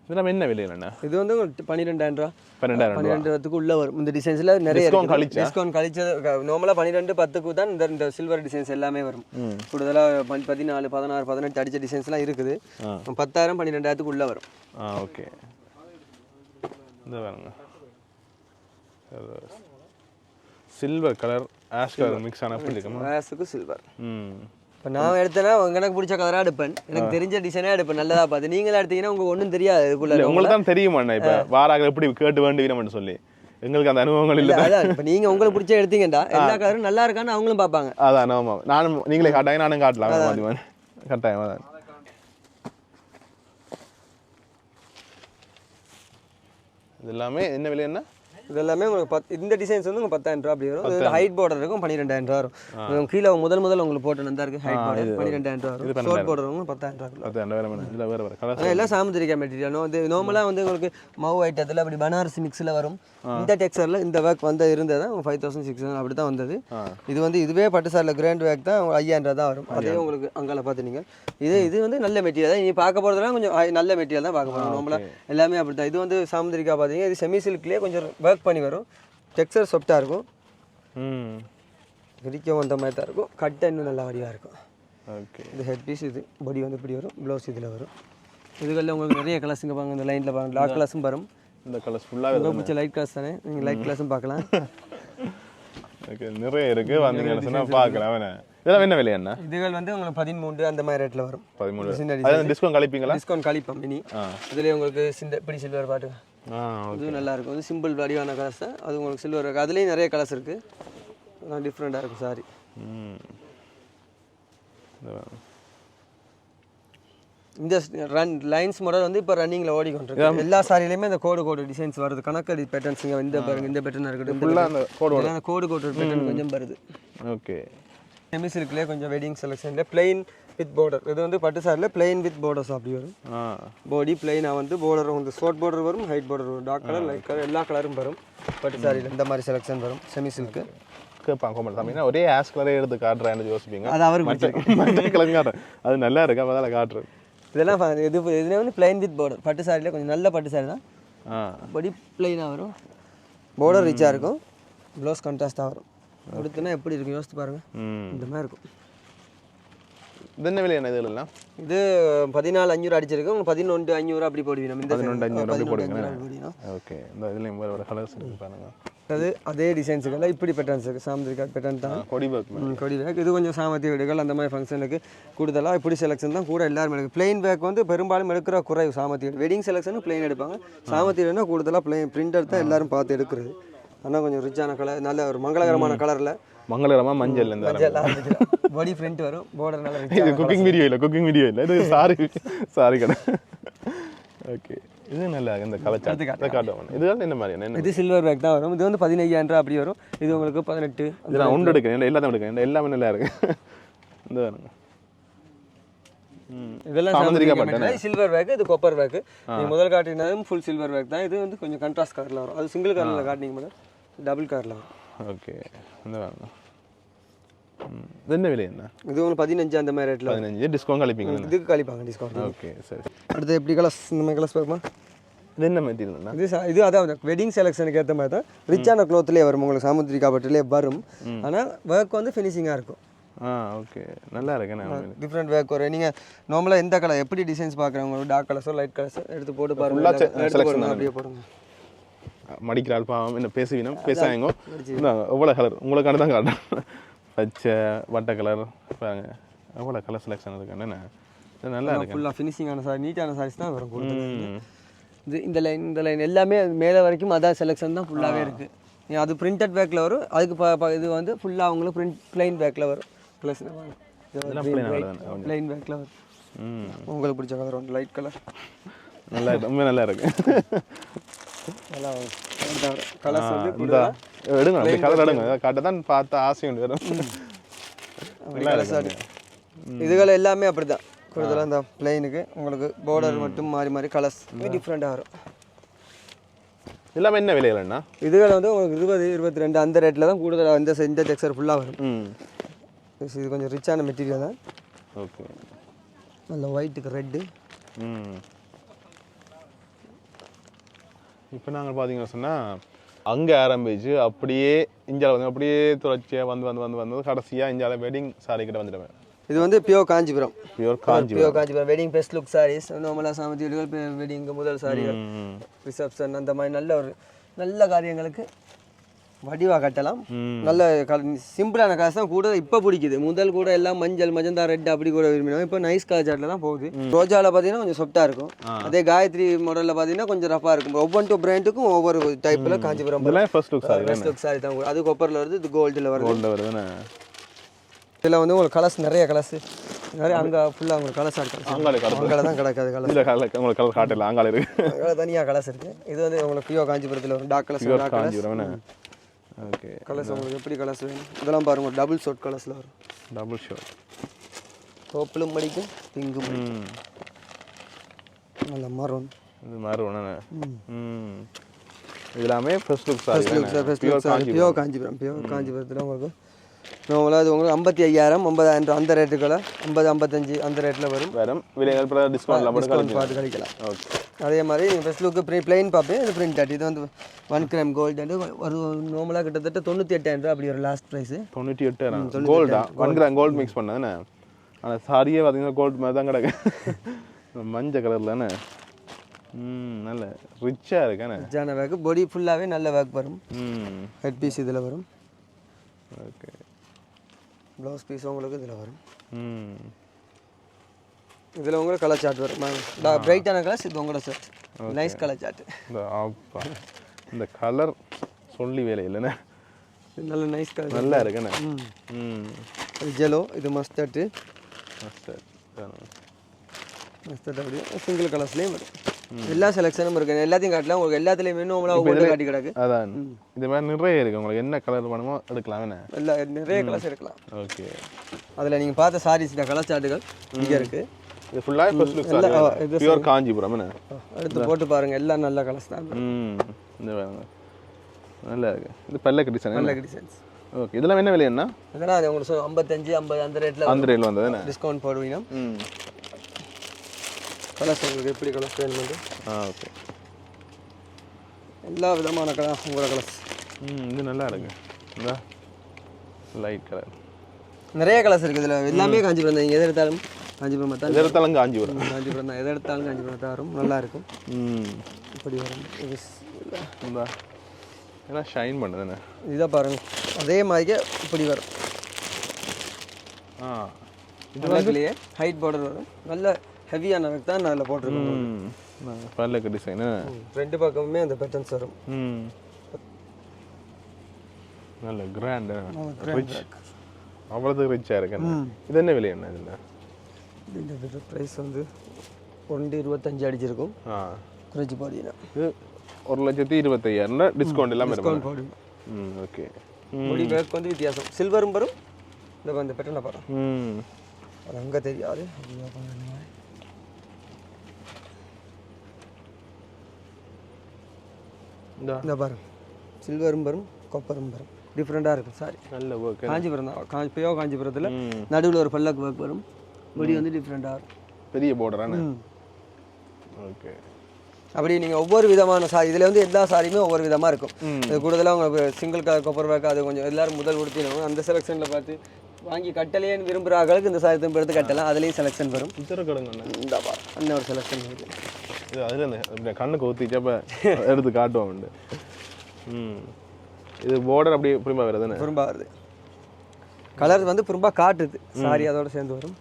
இதெல்லாம் என்ன விலையிலண்ணா? இது வந்து 12000 ரூபா. 12000 உள்ள வரும். இந்த டிசைன்ஸ்ல நிறைய டிஸ்கவுண்ட் கழிச்சது. நார்மலா 12-10 தான் இந்த சில்வர் டிசைன்ஸ் எல்லாமே வரும். கூடுதலா 14 16 18 அடிச்ச டிசைன்ஸ்லாம் இருக்குது. 10,000 12,000 உள்ள வரும். ஓகே. இந்த பாருங்க, silver colour ash colour mix ஆன அப்படி இருக்குமா? ஆஷுக்கு சில்வர். இப்போ நான் எடுத்தேன்னா எனக்கு பிடிச்ச கலராக எடுப்பேன், எனக்கு தெரிஞ்ச டிசைனாக எடுப்பேன், நல்லதாக பார்த்து. நீங்களே எடுத்தீங்கன்னா உங்களுக்கு ஒன்றும் தெரியாது. இதுக்குள்ள உங்களுக்கு தான் தெரியுமா இப்போ வாராக எப்படி கேட்டு வேண்டியது சொல்லி எங்களுக்கு அந்த அனுபவங்கள் இல்லை. அதான் இப்போ நீங்கள் உங்களுக்கு பிடிச்ச எடுத்தீங்கடா எல்லா கலரும் நல்லா இருக்கான்னு அவங்களும் பார்ப்பாங்க. அதான் ஆமாம், நானும் நீங்களே காட்டாங்க, நானும் காட்டலாம். கட்டாயம். அதான் இது எல்லாமே என்ன விலை? என்ன இது எல்லாமே உங்களுக்கு இந்த டிசைன்ஸ் வந்து உங்களுக்கு 10,000 ரூபா அப்படி வரும். இது ஹைட் பார்டர் இருக்கும் 12,000 ரூபா வரும். கீழே முதல் உங்களுக்கு போட்டு நல்லா இருக்கு. ஹைட் பார்டர் 12,000 ரூபா வரும். ஷார்ட் பார்டர் வந்து 10,000 ரூபா. எல்லாம் சாமுந்திரிக்கா மெட்டீரியல். நார்மலாக வந்து உங்களுக்கு மவு ஐட்டத்தில் அப்படி பனாரசி மிக்ஸில் வரும். இந்த டெக்ஸ்டரில் இந்த ஒர்க் வந்து இருந்தது 5,600 அப்படி தான் வந்தது. இது வந்து இதுவே பட்டு சாரில் கிராண்ட் ஒர்க் தான் 5,000 தான் வரும். அதே உங்களுக்கு அங்கால பார்த்துனீங்க. இது வந்து நல்ல மெட்டீரியல் தான். நீ பார்க்க போகிறதுலாம் கொஞ்சம் நல்ல மெட்டீரியல் தான் பார்க்க போகிறோம். நார்மலாக எல்லாமே அப்படி தான். இது வந்து சாமுந்திரிக்கா பார்த்தீங்க, இது செமி சில்க்லேயே கொஞ்சம் ஒர்க் பண்ணி வரும். டெக்ஸ்சர் சாஃப்டாக இருக்கும், விரிக்கவும் அந்த மாதிரி தான் இருக்கும். கட்டை இன்னும் நல்லா வடிவாக இருக்கும். ஓகே. இது ஹெட் பீஸ், இது பாடி வந்து இப்படி வரும், ப்ளவுஸ் இதில் வரும். இதுகளில் உங்களுக்கு நிறைய கலர்ஸுங்க பாருங்க, இந்த லைனில் பாருங்க, டார்க் கலர்ஸும் வரும். இந்த கலர்ஸ் ஃபுல்லாக உங்களுக்கு பிடிச்ச லைட் கலர்ஸ் தானே, நீங்கள் லைட் கலர்ஸும் பார்க்கலாம். ஓகே, நிறைய இருக்குது, வந்தீங்கன்னு சொன்னால் பார்க்கலாம். இதெல்லாம் என்ன விலை? என்ன இதுகள் வந்து உங்களுக்கு 13 அந்த மாதிரி ரேட்டில் வரும். 13. டிஸ்கவுண்ட் கழிப்பீங்களா? டிஸ்கவுண்ட் கழிப்போம். மினி இதுலேயே உங்களுக்கு இப்படி சில்வர் பாட்டு இது நல்லா இருக்கும். இது சிம்பிள் வடிவான கலர்ஸ் தான், அது உங்களுக்கு சில்வர் இருக்குது. அதுலேயும் நிறைய கலர்ஸ் இருக்குது, டிஃப்ரெண்ட்டாக இருக்கும் சாரி. இந்த லைன்ஸ் மாடல் வந்து இப்போ ரன்னிங்கில் ஓடிக்கொண்டிருக்கு. எல்லா சாரிலையுமே இந்த கோடு டிசைன்ஸ் வருது. கணக்கடி பேட்டர்ன்ஸ் இங்கே இந்த பாருங்க, இந்த பேட்டர்னாக இருக்கட்டும், கோடு பேட்டர்ன் கொஞ்சம் வருது. ஓகே. செமி சில்க்லேயே கொஞ்சம் வெட்டிங் செலெக்ஷனில் பிளெயின் வித் பார்டர். இது வந்து பட்டு சாரில் பிளெயின் வித் பார்டர்ஸ் அப்படி வரும். பாடி பிளெயினாக வந்து பார்டர் வந்து ஷார்ட் பார்டர் வரும், ஹைட் பார்டர் வரும், டார்க் கலர் லைட் கலர் எல்லா கலரும் வரும். பட்டு சாரியில் இந்த மாதிரி செலெக்ஷன் வரும். செமி சில்க்கு கேட்பாங்க கோமல் தமிழ்னா ஒரே ஆஸ் கலரே எடுத்து காட்டுறேன்னு யோசிப்பீங்க. அது அவருக்கு மற்ற கலங்காட்டுறேன் அது நல்லா இருக்கு அப்போ அதில் காட்டுறது. இதெல்லாம் இதுல வந்து பிளைன் வித் பார்டர். பட்டு சாரியில் கொஞ்சம் நல்ல பட்டு சாரி தான். படி பிளைனாக வரும், பார்டர் ரிச்சாக இருக்கும், ப்ளவுஸ் கான்ட்ராஸ்டாக வரும். கொடுத்தோன்னா எப்படி இருக்கும் யோசித்து பாருங்கள். இந்த மாதிரி இருக்கும். இது என்ன விலை என்ன இதெல்லாம்? இது 14,500 அடிச்சிருக்கு. 11,500 அப்படி போடுவீங்க. இந்த 11,500 அப்படி போடுவீங்க. ஓகே. இந்த இதுலேயும் வேறு கலர்ஸ் இருக்கு பாருங்க. அது அதே டிசைன்ஸுக்கெல்லாம் இப்படி பேட்டர்ன்ஸ் இருக்குது. சாமந்திரிக்கா பேட்டர்ன் தான். கொடி பேக். கொடி பேக் இது கொஞ்சம் சாமத்திய வீடுகள் அந்த மாதிரி ஃபங்க்ஷனுக்கு கூடுதலாக இப்படி செலெக்ஷன் தான் கூட எல்லாரும் எடுக்கும். பிளெயின் பேக் வந்து பெரும்பாலும் எடுக்கிற குறைவு சாமத்திய வெட்டிங் செலெக்ஷன் பிளெயின் எடுப்பாங்க. சாமத்தியனா கூடுதலாக பிளெயின் பிரிண்டர் தான் எல்லாரும் பார்த்து எடுக்கிறது. ஆனால் கொஞ்சம் ரிச்சான கலர், நல்ல ஒரு மங்களகரமான கலரில் மங்களகரமாக மஞ்சள் பாடி ஃப்ரண்ட் வரும். பார்டர் நல்லா இது குக்கிங் வீடியோ இல்லை இது சாரி கடை. ஓகே. இது நல்லா இந்த கலர் காட்டுவோம். இதுதான் என்ன மாதிரி என்ன? இது சில்வர் பேக் தான் வரும். இது வந்து 15,000 அப்படி வரும். இது உங்களுக்கு 18. இது நான் ஒன்று எடுக்கிறேன், எல்லாத்தையும் எடுக்கிறேன், எல்லாமே நல்லா இருக்கு. இந்த இதெல்லாம் சில்வர் பேக். இது கொப்பர் பேக். நீ முதல் காட்டினதும் ஃபுல் சில்வர் பேக் தான். இது வந்து கொஞ்சம் கான்ட்ராஸ்ட் கலரில் வரும். அது சிங்கிள் கலரில் காட்டினீங்க மேடம், டபுள் கலரில் வரும். ஓகே. இந்த என்ன விலை என்ன? இது உங்களுக்கு 15 அந்த மாதிரி ரேட்டில். 15 டிஸ்கவுண்ட் கழிப்பீங்க? இதுக்கு கழிப்பாங்க டிஸ்கவுண்ட். ஓகே சரி. அடுத்து எப்படி கலர்ஸ் இந்த மாதிரி கலர்ஸ் பார்ப்போமா? இது என்ன மெட்டீரியல்னா? இது அதான் வெட்டிங் செலெக்ஷனுக்கு ஏற்ற மாதிரி தான் ரிச்சான க்ளோத்லேயே வரும். உங்களுக்கு சாமுத்திரிக்கா பட்டுலேயே வரும். ஆனால் ஒர்க் வந்து ஃபினிஷிங்காக இருக்கும். ஓகே. நல்லா இருக்கு. டிஃப்ரெண்ட் ஒர்க் வரும். நீங்கள் நார்மலாக எந்த கலர் எப்படி டிசைன்ஸ் பார்க்குறவங்க டார்க் கலர்ஸோ லைட் கலர்ஸோ எடுத்து போட்டு பாருங்க. அப்படியே போடுங்க. மடிக்கிற ஆல்பாவம் என்ன பேசுவீங்க பேசாங்க. எவ்வளோ கலர் உங்களுக்கான தான் காட்டுறேன். பச்சை வட்ட கலர் பாருங்க, எவ்வளோ கலர் செலெக்ஷன் இருக்குன்னு. இது நல்லா இருக்கு. ஃபுல்லாக ஃபினிஷிங்கான சாரி, நீட்டான சாரீஸ் தான் வரும். இது இந்த லைன் எல்லாமே மேலே வரைக்கும் அதான் செலெக்ஷன் தான் ஃபுல்லாகவே இருக்குது. அது பிரிண்டட் பேக்கில் வரும். அதுக்கு இது வந்து ஃபுல்லாக அவங்களுக்கு பிளைன் பேக்கில் வரும். ப்ளஸ் பிளைன் பேக்கில் வரும். உங்களுக்கு பிடிச்ச கலர் வந்து லைட் கலர். நல்லா இருக்கு, ரொம்ப நல்லா இருக்கு. நல்லா கலர்ஸ் வந்து எடுங்க, அப்படி கலர் எடுங்க. காட்ட தான் பார்த்தா ஆசை உண்டு வரும். இதுகள் எல்லாமே அப்படி தான். கூடுதலாக இந்த பிளைனுக்கு உங்களுக்கு பார்டர் மட்டும் மாறி மாறி கலர்ஸ் டிஃப்ரெண்ட்டாக வரும். எல்லாமே என்ன விலையிலண்ணா? இதுகளை வந்து உங்களுக்கு 20, 22 அந்த ரேட்டில் தான் கூடுதலாக இந்த டெக்ஸ்சர் ஃபுல்லாக வரும். இது கொஞ்சம் ரிச்சான மெட்டீரியல் தான். ஓகே. நல்ல ஒயிட்டுக்கு ரெட்டு. இப்போ நாங்கள் பார்த்தீங்கன்னா சொன்னால் அங்கே ஆரம்பிச்சு அப்படியே இந்தியாவில் வந்து அப்படியே தொடர்ச்சியாக வந்து கடைசியாக இந்தியாவில் வெட்டிங் சாரி கிட்ட வந்துடுவேன். இது வந்து pure Kanchipuram. Pure Kanchipuram wedding best look sarees. நார்மலாக சாமத்தி வீடுகள் வெட்டிங்கு முதல் சாரிகள், ரிசப்ஷன் அந்த மாதிரி நல்ல காரியங்களுக்கு வடிவாக கட்டலாம். நல்ல சிம்பிளான கலர்ஸ் தான் கூட இப்போ பிடிக்குது. முதல் கூட எல்லாம் மஞ்சள் மஜந்தா ரெட் அப்படி கூட விரும்பினோம். இப்போ நைஸ் கலர் சாட்டில் தான் போகுது. ரோஜாவில் பார்த்தீங்கன்னா கொஞ்சம் சொஃப்டாக இருக்கும். அதே காயத்ரி மாடலில் பார்த்தீங்கன்னா கொஞ்சம் ரஃபாக இருக்கும். ஒவ்வொரு பிராண்டுக்கும் ஒவ்வொரு டைப்பில் காஞ்சிபுரம் ஃபர்ஸ்ட் லுக் சாரி தான். அது கொப்பரில் வருது, இது கோல்டில் வருது. இதில் வந்து உங்களுக்கு கலர்ஸ் நிறைய கலர்ஸ் நிறைய. அங்கே ஃபுல்லாக உங்களுக்கு கலர்ஸ் அங்கே தான் கிடக்காது. கலர் உங்களுக்கு கலர் காட்டல அங்கால இருக்கு. அங்கே தனியாக கலர்ஸ் இருக்குது. இது வந்து உங்களுக்கு பியோ காஞ்சிபுரத்தில் வரும். Dark colours. ஓகே. கலர்ஸ் உங்களுக்கு எப்படி கலர்ஸ் வேணும் இதெல்லாம் பாருங்க. டபுள் ஷோட் கலர்ஸில் வரும். டபுள் ஷோட் பர்பிளும் படிக்கும், பிங்கும் படிக்கும். நல்ல மரூன். இது மரூன். இதெல்லாமே ஃபர்ஸ்ட் லுக் சாரி. பியோ காஞ்சிபுரத்தில் உங்களுக்கு நார்மலாக அது உங்களுக்கு 55,000, 50,000 அந்த ரேட்டுக்குள்ள 50, 55 அந்த ரேட்டில் வரும். விலைகள் டிஸ்கவுண்ட் பார்த்து கிடைக்கலாம். ஓகே. அதே மாதிரி நீங்கள் ஃபர்ஸ்ட் லுக்கு பிளைன் பார்ப்பேன். இது பிரிண்டட். இது வந்து 1 கிராம் கோல்டு ஒரு நார்மலாக கிட்டத்தட்ட 98,000 அப்படி ஒரு லாஸ்ட் ப்ரைஸு. 98,000 கோல்டா? 1 கிராம் கோல்டு மிக்ஸ் பண்ணதானே? ஆனால் சாரியே பார்த்தீங்கன்னா கோல்டு மாதிரி தான் கிடக்கு. மஞ்சள் கலர்லண்ணே. நல்ல ரிச்சாக இருக்கானே. ரிச்சான வேக்கு. பாடி ஃபுல்லாகவே நல்ல வேக் வரும். ஹெட் பீஸ் இதில் வரும். ஓகே. ப்ளவுஸ் பீஸ் உங்களுக்கு இதில் வரும். இதில் உங்களுக்கு கலர் சார்ட் வரும். பிரைட்டான கலர்ஸ் இது உங்களோட சார்ட். Nice colour chart. இந்த கலர் சொல்லி வேலை இல்லைண்ணே. நல்ல நைஸ் கலர். நல்லா இருக்குண்ணே. இது ஜெலோ. இது மஸ்டர்டு. மஸ்டர்ட் அப்படியே சிங்கிள் கலர்ஸ்லேயும் வரும். எல்லா செலெக்ஷனும் இருக்கு. எல்லாத்தையும் காட்டலாம். உங்களுக்கு எல்லாத்துலேயுமே இன்னும் காட்டி கிடக்கு. அதான் இது மாதிரி நிறைய இருக்குது. உங்களுக்கு என்ன கலர் வேணுமோ எடுக்கலாம். எல்லா நிறைய கலர்ஸ் எடுக்கலாம். ஓகே. அதில் நீங்கள் பார்த்த சாரீஸ் கலர் சார்ட்டுகள் இங்கே இருக்குது. இது ஃபுல்லாக ஃபர்ஸ்ட் லுக் சாரி. இது பியூர் காஞ்சிபுரம். எடுத்து போட்டு பாருங்கள். எல்லாம் நல்ல கலர்ஸ் தான். இந்த வேணுங்க. நல்லா இருக்குது. இது பல்லக்கு டிசைன். பல்லக்கு டிசைன்ஸ். ஓகே இதெல்லாம் என்ன விலை என்ன இதெல்லாம் அது உங்களுக்கு 55 50 அந்த ரேட்டில் அந்த ரேட்டில் வந்தது என்ன டிஸ்கவுண்ட் போடுவீங்க. கலர்ஸ் உங்களுக்கு எப்படி கலர்ஸ் வேணுமெண்டு ஓகே எல்லா விதமான கலர் உங்களோட கலர்ஸ். இது நல்லா இருக்கு இந்த லைட் கலர் நிறைய கலர்ஸ் இருக்குது இதில். எல்லாமே காஞ்சிபுரம் தான். நீங்கள் எதை எடுத்தாலும் காஞ்சிபுரம் தான். எதை எடுத்தாலும் காஞ்சிபுரம் காஞ்சிபுரம் தான். எதை எடுத்தாலும் காஞ்சிபுரம் தான் வரும். நல்லா இருக்கும். இப்படி வரும். இந்த ஏன்னா ஷைன் பண்ணுதுண்ணே. இதை பாருங்க அதே மாதிரியே இப்படி வரும். இது வந்துலையே ஹைட் பார்டர் வரும். நல்ல ஹெவியான தான் அதில் போட்டிருக்கோம். பல்லக்கு டிசைனு ரெண்டு பக்கமுமே அந்த பேட்டர்ன்ஸ் வரும். நல்ல கிராண்ட் ரிச் அவ்வளோது ரிச்சாக இருக்கு. இது என்ன விலை என்ன இதில்? இந்த ப்ரைஸ் வந்து 1.25 அடிச்சிருக்கும். குறைச்சி பாடினா இது 1,25,000 டிஸ்கவுண்ட் இல்லாமல் டிஸ்கவுண்ட் போடுங்க. ஓகே முடி பேக் வந்து வித்தியாசம். சில்வரும் வரும். இந்த வந்து பேட்டர்னை பாருங்க. அது அங்கே தெரியாது. இந்த பாருங்க சில்வரும் வரும் காப்பரும் வரும். டிஃப்ரெண்ட்டாக இருக்கும். சாரி நல்ல ஒர்க். காஞ்சிபுரம் தான். பியோ காஞ்சிபுரத்தில் நடுவில் ஒரு பல்லக்கு ஒர்க் வரும். முடி வந்து டிஃப்ரெண்ட்டாக இருக்கும். பெரிய பார்டரான. ஓகே அப்படி நீங்கள் ஒவ்வொரு விதமான சாரி இதில் வந்து எல்லா சாரியுமே ஒவ்வொரு விதமாக இருக்கும். இது கூடுதலாக உங்களுக்கு சிங்கிள் கலர் கொப்பர் ஒர்க் அது கொஞ்சம் எல்லோரும் முதல் கொடுத்தினோம். அந்த செலெக்ஷனில் பார்த்து வாங்கி கட்டலையேன்னு விரும்புகிற ஆளுக்கு இந்த சாரி திரும்ப எடுத்து கட்டலாம். அதுலேயும் செலெக்ஷன் வரும். இந்த அந்த ஒரு செலெக்ஷன் இருக்குது. இது அதில் இந்த கண்ணுக்கு ஊற்றிச்சப்ப எடுத்து காட்டுவோம். இது பார்டர் அப்படியே புரிம்பா வருதுன்னு புரிம்பா வருது. கலர் வந்து புரிம்பா காட்டுது. சாரி அதோட சேர்ந்து வரும்.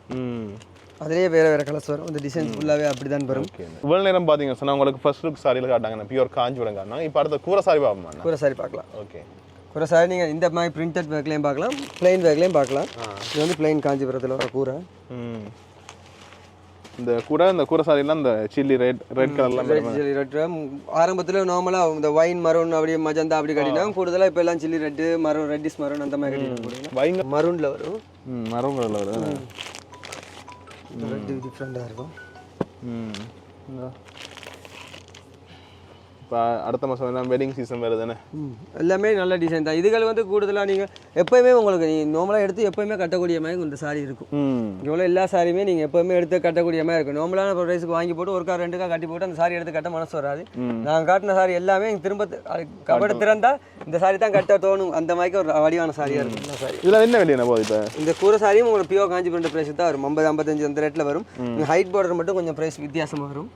அதுலேயே வேறு வேறு கலர்ஸ் வரும். இந்த டிசைன்ஸ் ஃபுல்லாகவே அப்படி தான் வரும். இவ்வளோ நேரம் பார்த்தீங்க சொன்னால் உங்களுக்கு ஃபர்ஸ்ட் லுக் சாரியில் காட்டாங்க. பியூர் காஞ்சிபுரம் காட்டினாங்க. இப்போ அடுத்த கூரை சாரி பார்ப்போம். கூரை சாரி பார்க்கலாம். ஓகே கூரை சாரி நீங்கள் இந்த மாதிரி பிரிண்டட் பேக்லேயும் பார்க்கலாம், பிளெயின் பேக்லேயும் பார்க்கலாம். இது வந்து பிளெயின் காஞ்சிபுரத்தில் வர கூரை. இந்த கூரை சாரிலாம் இந்த சில்லி ரெட் கலர்லாம் சில்லி ரெட் ஆரம்பத்தில் நார்மலாக இந்த வைன் மரூன் அப்படியே மஜந்தா அப்படி கட்டினாங்க. கூடுதலாக இப்போ எல்லாம் chilli red maroon reddish maroon அந்த மாதிரி கட்டிட்டு வைன் மரூனில் வரும். மரூன் கலரில் வரும். ரெட்டு டிஃப்ரெண்ட்டாக இருக்கும். இப்போ அடுத்த மாதம் எல்லாம் வெட்டிங் சீசன் வருது தானே. எல்லாமே நல்ல டிசைன் தான். இதுகள் வந்து கூடுதலாக நீங்கள் எப்போயுமே உங்களுக்கு நீங்கள் நார்மலாக எடுத்து எப்போயுமே கட்டக்கூடிய மாதிரி இந்த சாரி இருக்கும். இவ்வளோ எல்லா சாரியுமே நீங்கள் எப்போயுமே எடுத்து கட்டக்கூடிய மாதிரி இருக்கும். நார்மலான ப்ரைஸுக்கு வாங்கி போட்டு ஒரு கார் 2 கார் கட்டி போட்டு அந்த சாரி எடுத்து கட்ட மனசு வராது. நாங்கள் காட்டின சாரி எல்லாமே திரும்ப கபட திறந்தா இந்த சாரி தான் கட்ட தோணும். அந்த மாதிரி ஒரு வடிவான சாரியாக இருக்கும் இந்த சாரி. இதில் என்ன வெளியே போகுது? இப்போ இந்த கூரை சாரியும் உங்களுக்கு பியூர் காஞ்சிபுரம் ப்ரைஸ் தான் வரும். 50-55 அந்த ரேட்டில் வரும். ஹைட் பார்டர் மட்டும் கொஞ்சம் ப்ரைஸ் வித்தியாசமாக வரும்.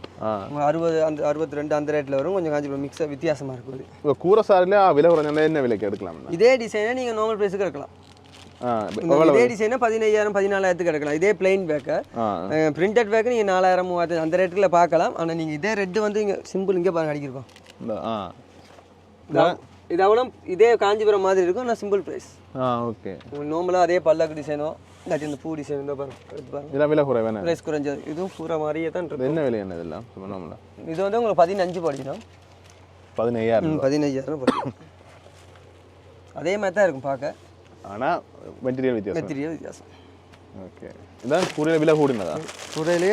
60 அந்த 62 அந்த ரேட்டில் வரும். கொஞ்சம் மிக்ஸாக வித்தியாசமாக இருக்குது. இப்போ கூரை சாரில விலை குறைஞ்சா என்ன விலைக்கு எடுக்கலாம்? இதே டிசைனை நீங்கள் நார்மல் ப்ரைஸுக்கு எடுக்கலாம். இதே டிசைனை 15,000-14,000 எடுக்கலாம். இதே பிளைன் பேக்கை பிரிண்டட் பேக்கு நீங்கள் 4,000-3,000 அந்த ரேட்டுக்குள்ள பார்க்கலாம். ஆனால் நீங்கள் இதே ரெட்டு வந்து இங்கே சிம்பிள் இங்கே பாருங்க அடிக்கிருக்கோம். இது அவ்வளோ இதே காஞ்சிபுரம் மாதிரி இருக்கும். ஆனால் சிம்பிள் ப்ரைஸ். ஓகே நார்மலாக அதே பல்லக்கு டிசைனோ இல்லாட்டி இந்த பூ டிசைன் இருந்தால் பாருங்க எடுத்து பாருங்க. இதெல்லாம் விலை குறைவான ப்ரைஸ் குறைஞ்சது. இதுவும் பூரா மாதிரியே தான் இருக்குது. என்ன விலை என்ன இதெல்லாம்? இது வந்து உங்களுக்கு 15 படிக்கணும். 15,000 படிக்கும். அதே மாதிரி தான் இருக்கும் பார்க்க. ஆனால் மெட்டீரியல் வித்தியாசம். ஓகே இதான் கூரையில் விலை கூடினதா? கூரையிலே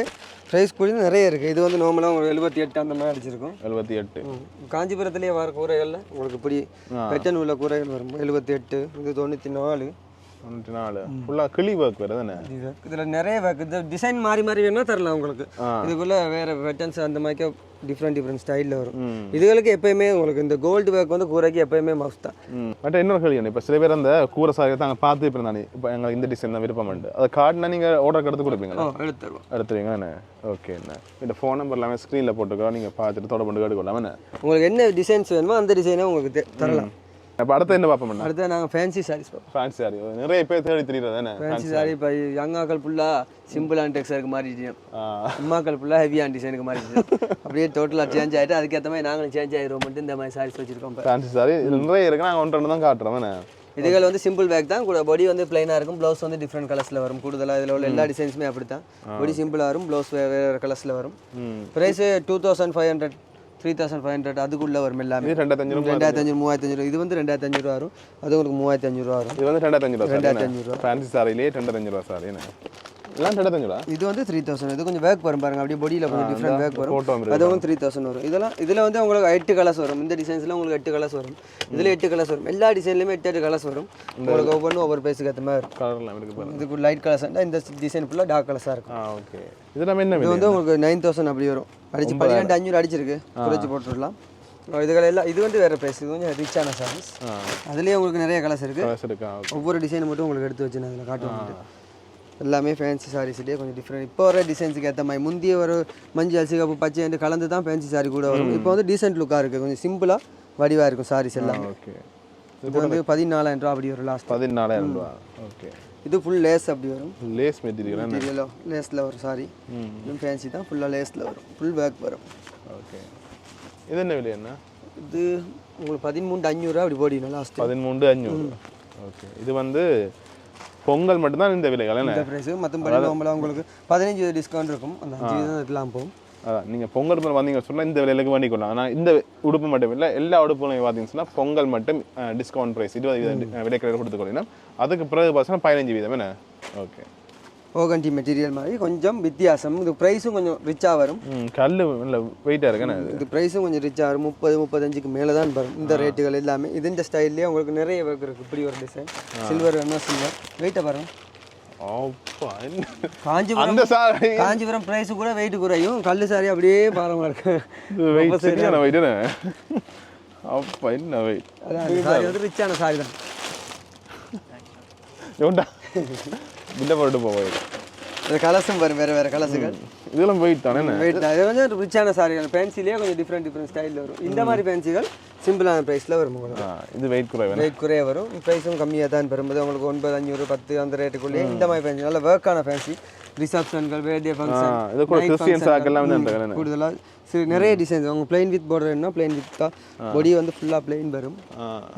ப்ரைஸ் கூடி நிறைய இருக்குது. இது வந்து நார்மலாக உங்களுக்கு 78 அந்த மாதிரி அடிச்சிருக்கும். 78 காஞ்சிபுரத்துலேயே வர கூரைகளில் உங்களுக்கு இப்படி பெட்டன் உள்ள கூரைகள் வரும். 78 இது 94 ஃபுல்லாக கிளி ஒர்க் வேறு தானே. இதில் நிறைய ஒர்க். இந்த டிசைன் மாறி மாறி வேணால் தரலாம் உங்களுக்கு. இதுக்குள்ளே வேறு பெட்டன்ஸ் அந்த மாதிரி டிஃப்ரெண்ட் ஸ்டைலில் வரும். இதுகளுக்கு எப்பயுமே உங்களுக்கு இந்த கோல்டு ஒர்க் வந்து கூரைக்கு எப்பயுமே மஸ்ட் தான். பட் இன்னொரு கேள்வி, இப்போ சில பேர் அந்த கூரை சாரி தாங்க பார்த்து இப்போ இருந்தானே இப்போ எங்களுக்கு இந்த டிசைன் தான் விருப்பம்ண்டு அதை கார்டுனா நீங்கள் ஆர்டருக்கு எடுத்து கொடுப்பீங்களா? எடுத்துருவீங்கண்ணே. ஓகே அண்ணே. இந்த ஃபோன் நம்பர் எல்லாமே ஸ்க்ரீனில் போட்டுக்கலாம். நீங்கள் பார்த்துட்டு தொடர்பு எடுக்கலாமே. உங்களுக்கு என்ன டிசைன்ஸ் வேணுமோ அந்த டிசைனை உங்களுக்கு தரலாம். இப்போ அடுத்து என்ன பார்ப்போம்? அடுத்து நாங்கள் ஃபேன்சி சாரீஸ் பார்ப்போம். ஃபேன்சி சாரி நிறைய பேர் தேடி தெரியுது தானே. ஃபேன்சி சாரி இப்போ யங்காக்கள் ஃபுல்லாக சிம்பிளான டெக்ஸ்டருக்கு மாறிட்டோம். அம்மாக்கள் ஃபுல்லாக ஹெவியான டிசைனுக்கு மாறிட்டோம். அப்படியே டோட்டலாக சேஞ்ச் ஆகிட்டு அதுக்கேற்ற மாதிரி நாங்களும் சேஞ்ச் ஆகிடுவோம். மட்டும் இந்த மாதிரி சாரீஸ் வச்சுருக்கோம். ஃபேன்சி சாரி நிறைய இருக்குது. நாங்கள் 1-2 தான் காட்டுறோம். இதுகள் வந்து சிம்பிள் பேக் தான். கூட பாடி வந்து பிளைனாக இருக்கும். ப்ளவுஸ் வந்து டிஃப்ரெண்ட் கலர்ஸில் வரும். கூடுதலாக இதில் உள்ள எல்லா டிசைன்ஸுமே அப்படி தான். பாடி சிம்பிளாக வரும். ப்ளவுஸ் வேறு கலர்ஸில் வரும். ப்ரைஸு 2,500 3,500 அதுக்குள்ளே வரும். எல்லாமே 2,500 3,500. இது வந்து 2,500 வரும். அது உங்களுக்கு 3,500 வரும். இது வந்து 2,500 ஃபேன்சி சாரிலே 2,500 சாரி. எல்லாம் 3500 இது வந்து 3000. இது கொஞ்சம் வேக் வரும் பாருங்க, அப்படியே பாடியில் கொஞ்சம் டிஃப்ரெண்ட் வேக் வரும். ஃபோட்டோ அதுவும் 3000 வரும். இதெல்லாம் இதில் வந்து உங்களுக்கு 8 கலர்ஸ் வரும். இந்த டிசைன்ஸில் உங்களுக்கு 8 கலர்ஸ் வரும். இதில் 8 கலர்ஸ் வரும். எல்லா டிசைன்லையுமே 8 கலர்ஸ் வரும். உங்களுக்கு ஒவ்வொன்றும் ஒவ்வொரு பேஸுக்கு ஏற்ற மாதிரி இருக்கும். கலர்லாம் இருக்கு பாருங்க. இதுக்கு லைட் கலர்ஸ் இந்த டிசைன் ஃபுல்லாக டார்க் கலர்ஸாக இருக்கும். ஓகே. இதெல்லாம் என்ன இது வந்து உங்களுக்கு 9000 அப்படி வரும். அடிச்சு 12500 அடிச்சிருக்கு, குறைச்சி போட்டுடலாம். இதுகளெல்லாம் இது வந்து வேறு ப்ரைஸ். இது கொஞ்சம் ரிச்சான சாரீஸ். அதுலேயே உங்களுக்கு நிறைய கலர்ஸ் இருக்குது. ஒவ்வொரு டிசைன் மட்டும் உங்களுக்கு எடுத்து வச்சு நான் அதில் காட்டுவாங்க. எல்லாமே ஃபேன்சி சாரீஸ்லேயே கொஞ்சம் டிஃப்ரெண்ட். இப்போ வர டிசைன்ஸுக்கு ஏற்ற மாதிரி முந்தைய ஒரு மஞ்சள் சிகப்பு பச்சை என்று கலந்து தான் ஃபேன்சி சாரீ கூட வரும். இப்போ வந்து டீசென்ட் லுக்காக இருக்குது, கொஞ்சம் சிம்பிளாக வடிவாக இருக்கும் சாரீஸ் எல்லாம். ஓகே. இது வந்து 14000 ரூபா அப்படி வரும் லாஸ்ட். 14000 ரூபா. ஓகே. இது ஃபுல் லேஸ் அப்படி வரும். லேஸ் மெட்டீரியலோ லேஸில் வரும் சாரி. இதுவும் ஃபேன்சி தான், ஃபுல்லாக லேஸில் வரும், ஃபுல் பேக் வரும். ஓகே. இது என்ன விலை என்ன? இது உங்களுக்கு 13500 அப்படி போடினா லாஸ்ட். 13500. ஓகே. இது வந்து பொங்கல் மட்டும்தான் இந்த விலைகள் என்ன? இந்த பிரைஸ். மற்றபடி நார்மலாக உங்களுக்கு 15% டிஸ்கவுண்ட் இருக்கும். அந்த 5% எல்லாம் போகும். அதான் நீங்கள் பொங்கல் மேலே வந்தீங்கன்னு சொன்னால் இந்த விலைக்கு வண்டி கொள்ளலாம். ஆனால் இந்த உடுப்பு மட்டும் இல்லை, எல்லா உடுப்புலையும் பார்த்தீங்கன்னு சொன்னால் பொங்கல் மட்டும் டிஸ்கவுண்ட் ப்ரைஸ் 20% விலைக்கு கொடுத்துக்கொள்ளணும். அதுக்கு பிறகு பார்த்தீங்கன்னா 15% என்ன? ஓகே. ஓகன்டி மெட்டீரியல் மாதிரி கொஞ்சம் வித்தியாசம். இது ப்ரைஸும் கொஞ்சம் ரிச்சாக வரும். கல் இல்லை வெயிட்டாக இருக்குண்ணே. இது ப்ரைஸும் கொஞ்சம் ரிச்சாக வரும். 30-35க்கு மேலே தான் வரும் இந்த ரேட்டுகள் எல்லாமே. இது இந்த ஸ்டைல்லேயே உங்களுக்கு நிறைய ஒர்க் இருக்குது. இப்படி ஒரு டிசைன் சில்வர் வேணும், சில்வர் வெயிட்டை பாருங்க. காஞ்சிபுரம் ப்ரைஸு கூட வெயிட் குறையும். கல் சாரி அப்படியே பாரமாக இருக்கு. சரியான வெயிட்டுண்ணே. அப்பா என்ன வெயிட். அதான் சாரி வந்து ரிச்சான சாரி தான். எவ்வளோ பில்லை போட்டு போவோம். இந்த கலர்ஸும் வரும், வேறு வேறு கலர்ஸுகள். இதெல்லாம் வெயிட் தானே? வெயிட் தான். இது கொஞ்சம் ரிச்சான சாரிகள். ஃபேன்சிலேயே கொஞ்சம் டிஃப்ரெண்ட் ஸ்டைலில் வரும். இந்த மாதிரி ஃபேன்சிகள் சிம்பிளான ப்ரைஸில் வரும் உங்களுக்கு. இது வெயிட் குறைய வெயிட் குறைய வரும். ப்ரைஸும் கம்மியாக தான் பெறும்போது உங்களுக்கு 9500 10 அந்த ரேட்டுக்குள்ளேயே இந்த மாதிரி ஃபேன்சி நல்ல ஒர்க்கான ஃபேன்சி. ரிசப்ஷன்கள், பர்த்டே ஃபங்க்ஷன் கூடுதலாக நிறைய டிசைன்ஸ். அவங்க பிளைன் வித் பார்டர் என்ன பிளைன் வித் தான். பொடி வந்து ஃபுல்லாக பிளைன் வரும்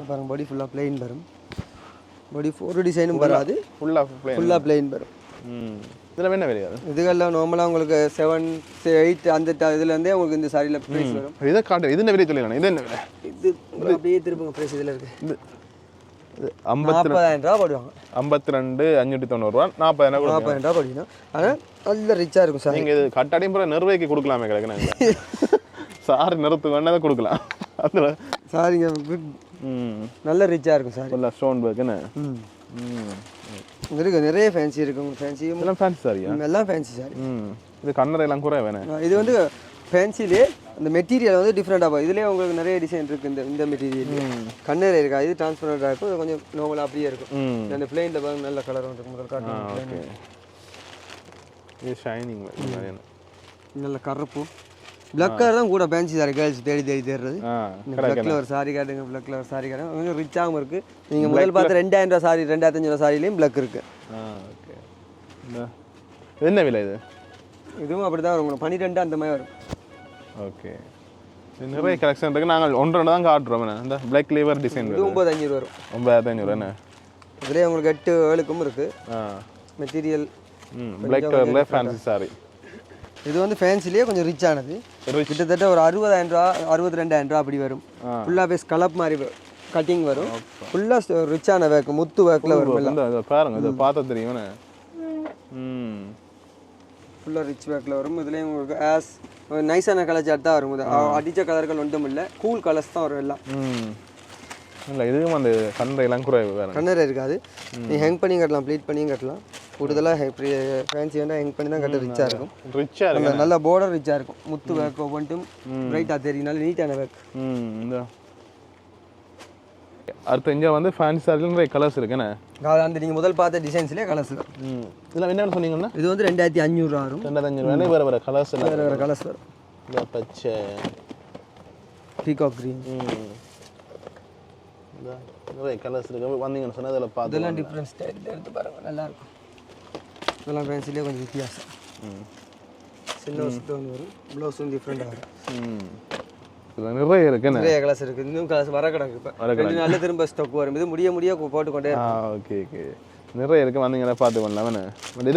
பாருங்க. பொடி ஃபுல்லாக பிளைன் வரும். பொடி ஒரு டிசைனும் வராது, ஃபுல்லாக பிளைன் வரும். இதில் என்ன விலையாது? இதுகெல்லாம் நார்மலாக உங்களுக்கு 7 8 அந்த இதுலேருந்தே உங்களுக்கு இந்த சாரியில் ப்ரைஸ் வரும். இதை காட்டு. இது என்ன விலை சொல்லிடலாம்? இது என்ன விலை? இது அப்படியே திருப்புங்க ப்ரைஸ். இதில் இருக்குது இது 40000 ரூபா போடுவாங்க. 52,590 ரூபா. 40000 ரூபா போடுவீங்கன்னா ஆனால் நல்ல ரிச்சாக இருக்கும் சார். நீங்கள் இது கட்டாடியும் பூரா நிர்வாகிக்கு கொடுக்கலாமே கிடைக்கணும். சாரி நிறுத்து வேணா தான் கொடுக்கலாம். அதில் சாரிங்க நல்ல ரிச்சாக இருக்கும் சார். நல்லா ஸ்டோன் ஒர்க்குன்னு இருக்கு. நிறைய ஃபேன்சி இருக்கும். ஃபேன்சி எல்லாம் ஃபேன்சி சாரியா? எல்லாம் ஃபேன்சி சாரி. இது கண்ணரை எல்லாம் கூட வேணும். இது வந்து ஃபேன்சிலே அந்த மெட்டீரியல் வந்து டிஃப்ரெண்டாக போகும். இதுலேயே உங்களுக்கு நிறைய டிசைன் இருக்குது. இந்த மெட்டீரியல் கண்ணரை இருக்கா, இது டிரான்ஸ்பரண்டாக இருக்கும். இது கொஞ்சம் நார்மலாக அப்படியே இருக்கும். அந்த பிளெயினில் பாருங்க நல்ல கலர் இருக்கும். முதல் காட்டு இது ஷைனிங் நல்ல கருப்பு பிளாக் கலர் தான் கூட ஃபேன்சி சாரி கேர்ள்ஸ் தேடி தேடுறது. பிளாக்ல ஒரு சாரி காட்டுங்க, பிளாக்ல ஒரு சாரி காட்டுங்க. கொஞ்சம் ரிச்சாகவும் இருக்குது. நீங்கள் முதல் பார்த்து 2000 ரூபா சாரி 2500 சாரிலையும் பிளாக் இருக்குது. ஓகே. என்ன விலை இது? இதுவும் அப்படி தான் வரும். 12 அந்த மாதிரி வரும். ஓகே. நிறைய கலெக்ஷன் இருக்குது. நாங்கள் 1-2 தான் காட்டுறோம். இந்த பிளாக் லேவர் டிசைன் 9500 வரும். 9500 என்ன? இதுலேயே உங்களுக்கு 8-7க்கும் இருக்குது மெட்டீரியல். பிளாக் கலரில் ஃபேன்சி சாரி. இது வந்து ஃபேன்சிலேயே கொஞ்சம் ரிச்சானது. கிட்டத்தட்ட ஒரு 60000 ரூபா 62000 ரூபா அப்படி வரும். ஃபுல்லாக பேஸ் கலப் மாதிரி கட்டிங் வரும். ஃபுல்லாக ரிச்சான வேக், முத்து வேக்கில் வரும். பாருங்க, இதை பார்த்தா தெரியும். ஃபுல்லாக ரிச் வேக்கில் வரும். இதுலேயும் உங்களுக்கு ஆஸ் நைஸான கலர் சாட் தான் வரும். அடித்த கலர்கள் ஒன்றும் இல்லை, கூல் கலர்ஸ் தான் வரும் எல்லாம். இல்லை இதுவும் அந்த கண்ணறையெல்லாம் குறைவு வேறு கண்ணறை இருக்காது. நீ ஹேங் பண்ணி கட்டலாம், ப்ளீட் பண்ணியும் கட்டலாம். கூடுதலாக ஃபேன்சி வேண்டாம் ஹேங் பண்ணி தான் கட்ட ரிச்சாக இருக்கும். ரிச்சாக இருக்கும். நல்ல பார்டர் ரிச்சாக இருக்கும். முத்து வேக் ஒவ்வொன்றும் ரைட்டாக தெரியும். நல்ல நீட்டான வேக். இந்த அடுத்து இங்கே வந்து ஃபேன்சி சாரியில் நிறைய கலர்ஸ் இருக்குண்ணே. அந்த நீங்கள் முதல் பார்த்த டிசைன்ஸ்லேயே கலர்ஸ் தான். இதெல்லாம் என்னென்னு சொன்னீங்கன்னா இது வந்து 2500 ரூபா வரும். 2500 வேறு வேறு கலர்ஸ் எல்லாம் வேறு வேறு கலர்ஸ் வரும். இந்த பச்சை, பீகாக் க்ரீன், நிறைய கலர்ஸ் இருக்குது. வந்தீங்கன்னு சொன்னால் அதில் பார்த்து இதெல்லாம் டிஃப்ரெண்ட் ஸ்டைல் எடுத்து பாருங்கள், நல்லாயிருக்கும். இதெல்லாம் ஃபேன்சிலே கொஞ்சம் வித்தியாசம். சில்வர் ஸ்டோன் வரும். ப்ளவுஸும் டிஃப்ரெண்டாக வரும். நிறைய இருக்கு, நிறைய கலர்ஸ் இருக்குது. இன்னும் கலர்ஸ் வர கிடக்கு. இப்போ நல்ல திரும்ப ஸ்டாக் வரும். இது முடிய போட்டுக்கொண்டே. Okay okay. நிறைய இருக்குது, வந்தீங்கன்னா பார்த்து பண்ணலாம். பட்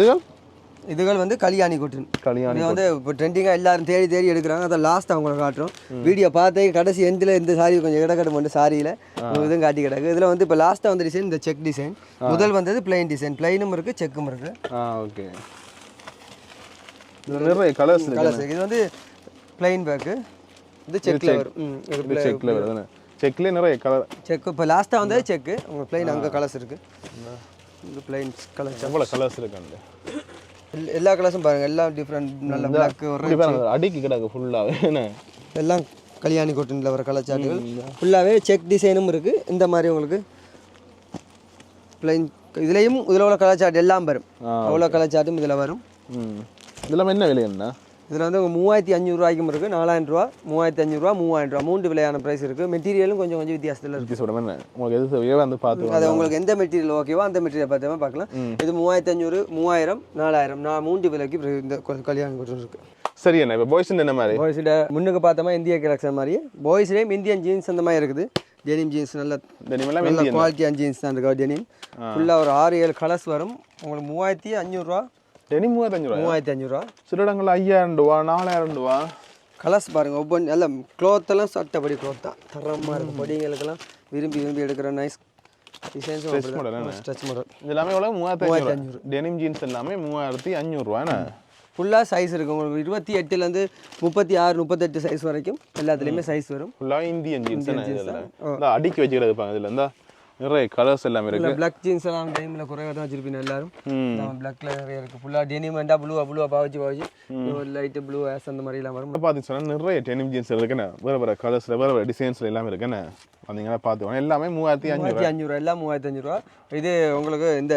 இதுகள் வந்து கல்யாணி கொட்டின். கல்யாணி வந்து இப்போ ட்ரெண்டிங்காக எல்லாரும் தேடி எடுக்கிறாங்க. அதை லாஸ்ட் அவங்கள காட்டுறோம். வீடியோ பார்த்தே கடைசி எண்டில் இந்த சாரி கொஞ்சம் இடக்கட்டு மட்டும் சாரியில் இதுவும் காட்டி கிடக்கு. இதில் வந்து இப்போ லாஸ்ட்டாக வந்த டிசைன் இந்த செக் டிசைன். முதல் வந்தது பிளைன் டிசைன். பிளைனும் இருக்குது, செக்கும் இருக்குது. ஓகே. இதுல நிறைய கலர்ஸ் இருக்கு. கலர்ஸ் இது வந்து பிளைன் பேக்கு, இது செக்ல வரும். இது செக்ல வருதுன்னு. செக்ல நிறைய கலர். செக் இப்போ லாஸ்ட்டாக வந்து செக்கு உங்களுக்கு பிளைன் அங்கே கலர்ஸ் இருக்கு. இது பிளைன் கலர் எவ்வளோ கலர்ஸ் இருக்குங்க. எல்லா கலர்ஸும் பாருங்க, எல்லாம் டிஃப்ரெண்ட். நல்ல பிளாக் பாருங்க அடிக்கி கிடக்கு ஃபுல்லாவே. என்ன எல்லாம் கல்யாணி கோட்டனில் வர கலர் சார்ட்டுகள் ஃபுல்லாகவே செக் டிசைனும் இருக்கு. இந்த மாதிரி உங்களுக்கு பிளைன் இதுலேயும் இதில் உள்ள கலர் சார்ட் எல்லாம் வரும். அவ்வளோ கலர் சார்ட்டும் இதில் வரும். இதெல்லாம் என்ன விலைங்கண்ணா? இதில் வந்து 3500 ரூபாய்க்கும் இருக்குது, 4000 ரூபா, 3500 ரூபா, 3000 ரூபா, 3 விலையான ப்ரைஸ் இருக்குது. மெட்டீரியலும் கொஞ்சம் கொஞ்சம் வித்தியாசத்தில் இருக்குது. சொல்லுங்க உங்களுக்கு எது தேவையோ வந்து பார்த்து அது உங்களுக்கு எந்த மெட்டீரியல் ஓகேவோ அந்த மெட்டீரியல் பார்த்தாம பார்க்கலாம். இது 3500, 3000, 4000, 3 விலைக்கு இந்த கல்யாணம் கொண்டு இருக்குது. சரி அண்ணா. இப்போ பாய்ஸ் என்ன மாதிரி? பாய்ஸில் முன்னுக்கு பார்த்தோமா இந்திய கலெக்ஷன் மாதிரி, பாய்ஸ்லேயும் இந்தியன் ஜீன்ஸ் அந்த மாதிரி இருக்குது. டெனிம் ஜீன்ஸ் நல்ல குவாலிட்டியான ஜீன்ஸ் தான் இருக்கு. டெனிம் ஃபுல்லாக ஒரு 6-7 கலர்ஸ் வரும். உங்களுக்கு 3500 ரூபா. டெனிம் 3500 ரூபா. சில இடங்களில் 5000 ரூபா, 4000 ரூபா. கலர்ஸ் பாருங்கள், ஒவ்வொன்று எல்லாம் க்ளோத்தெல்லாம் சட்டப்படி க்ளோத் தான், தரமாக இருக்கும். பொடிங்களுக்கெல்லாம் விரும்பி விரும்பி எடுக்கிற நைஸ் டிசைன்ஸ். ஸ்ட்ரெச் மாடல் இது எல்லாமே எவ்வளோ? 3500. டெனிம் ஜீன்ஸ் எல்லாமே 3500 ரூபாண்ணா. ஃபுல்லாக சைஸ் இருக்குது உங்களுக்கு. 28லேருந்து 36, 38 சைஸ் வரைக்கும் எல்லாத்துலேயுமே சைஸ் வரும். ஃபுல்லாக இந்தியன் ஜீன்ஸ் அடிக்கி வச்சுக்கிறது இருப்பாங்க. இதில் இருந்தால் நிறைய கலர்ஸ் எல்லாமே இருக்குது. பிளாக் ஜீன்ஸ் எல்லாம் டைமில் குறைவாக தான் வச்சிருப்பீங்க எல்லாரும். பிளாக்ல நிறைய இருக்குது. ஃபுல்லாக டெனிம் வேண்டாம், ப்ளூவாக பாவச்சு ஒரு லைட்டு ப்ளூ ஆஸ் அந்த மாதிரிலாம் வரும். பார்த்தீங்கன்னு சொன்னால் நிறைய டெனிம் ஜீன்ஸ் இருக்குண்ணே. வேறு வேறு கலர்ஸில் வேறு வேறு டிசைன்ஸில் எல்லாமே இருக்குண்ணே. வந்தீங்கன்னா பார்த்துக்கோங்க. எல்லாமே 3500 எல்லாம் 3500 ரூபா. இது உங்களுக்கு இந்த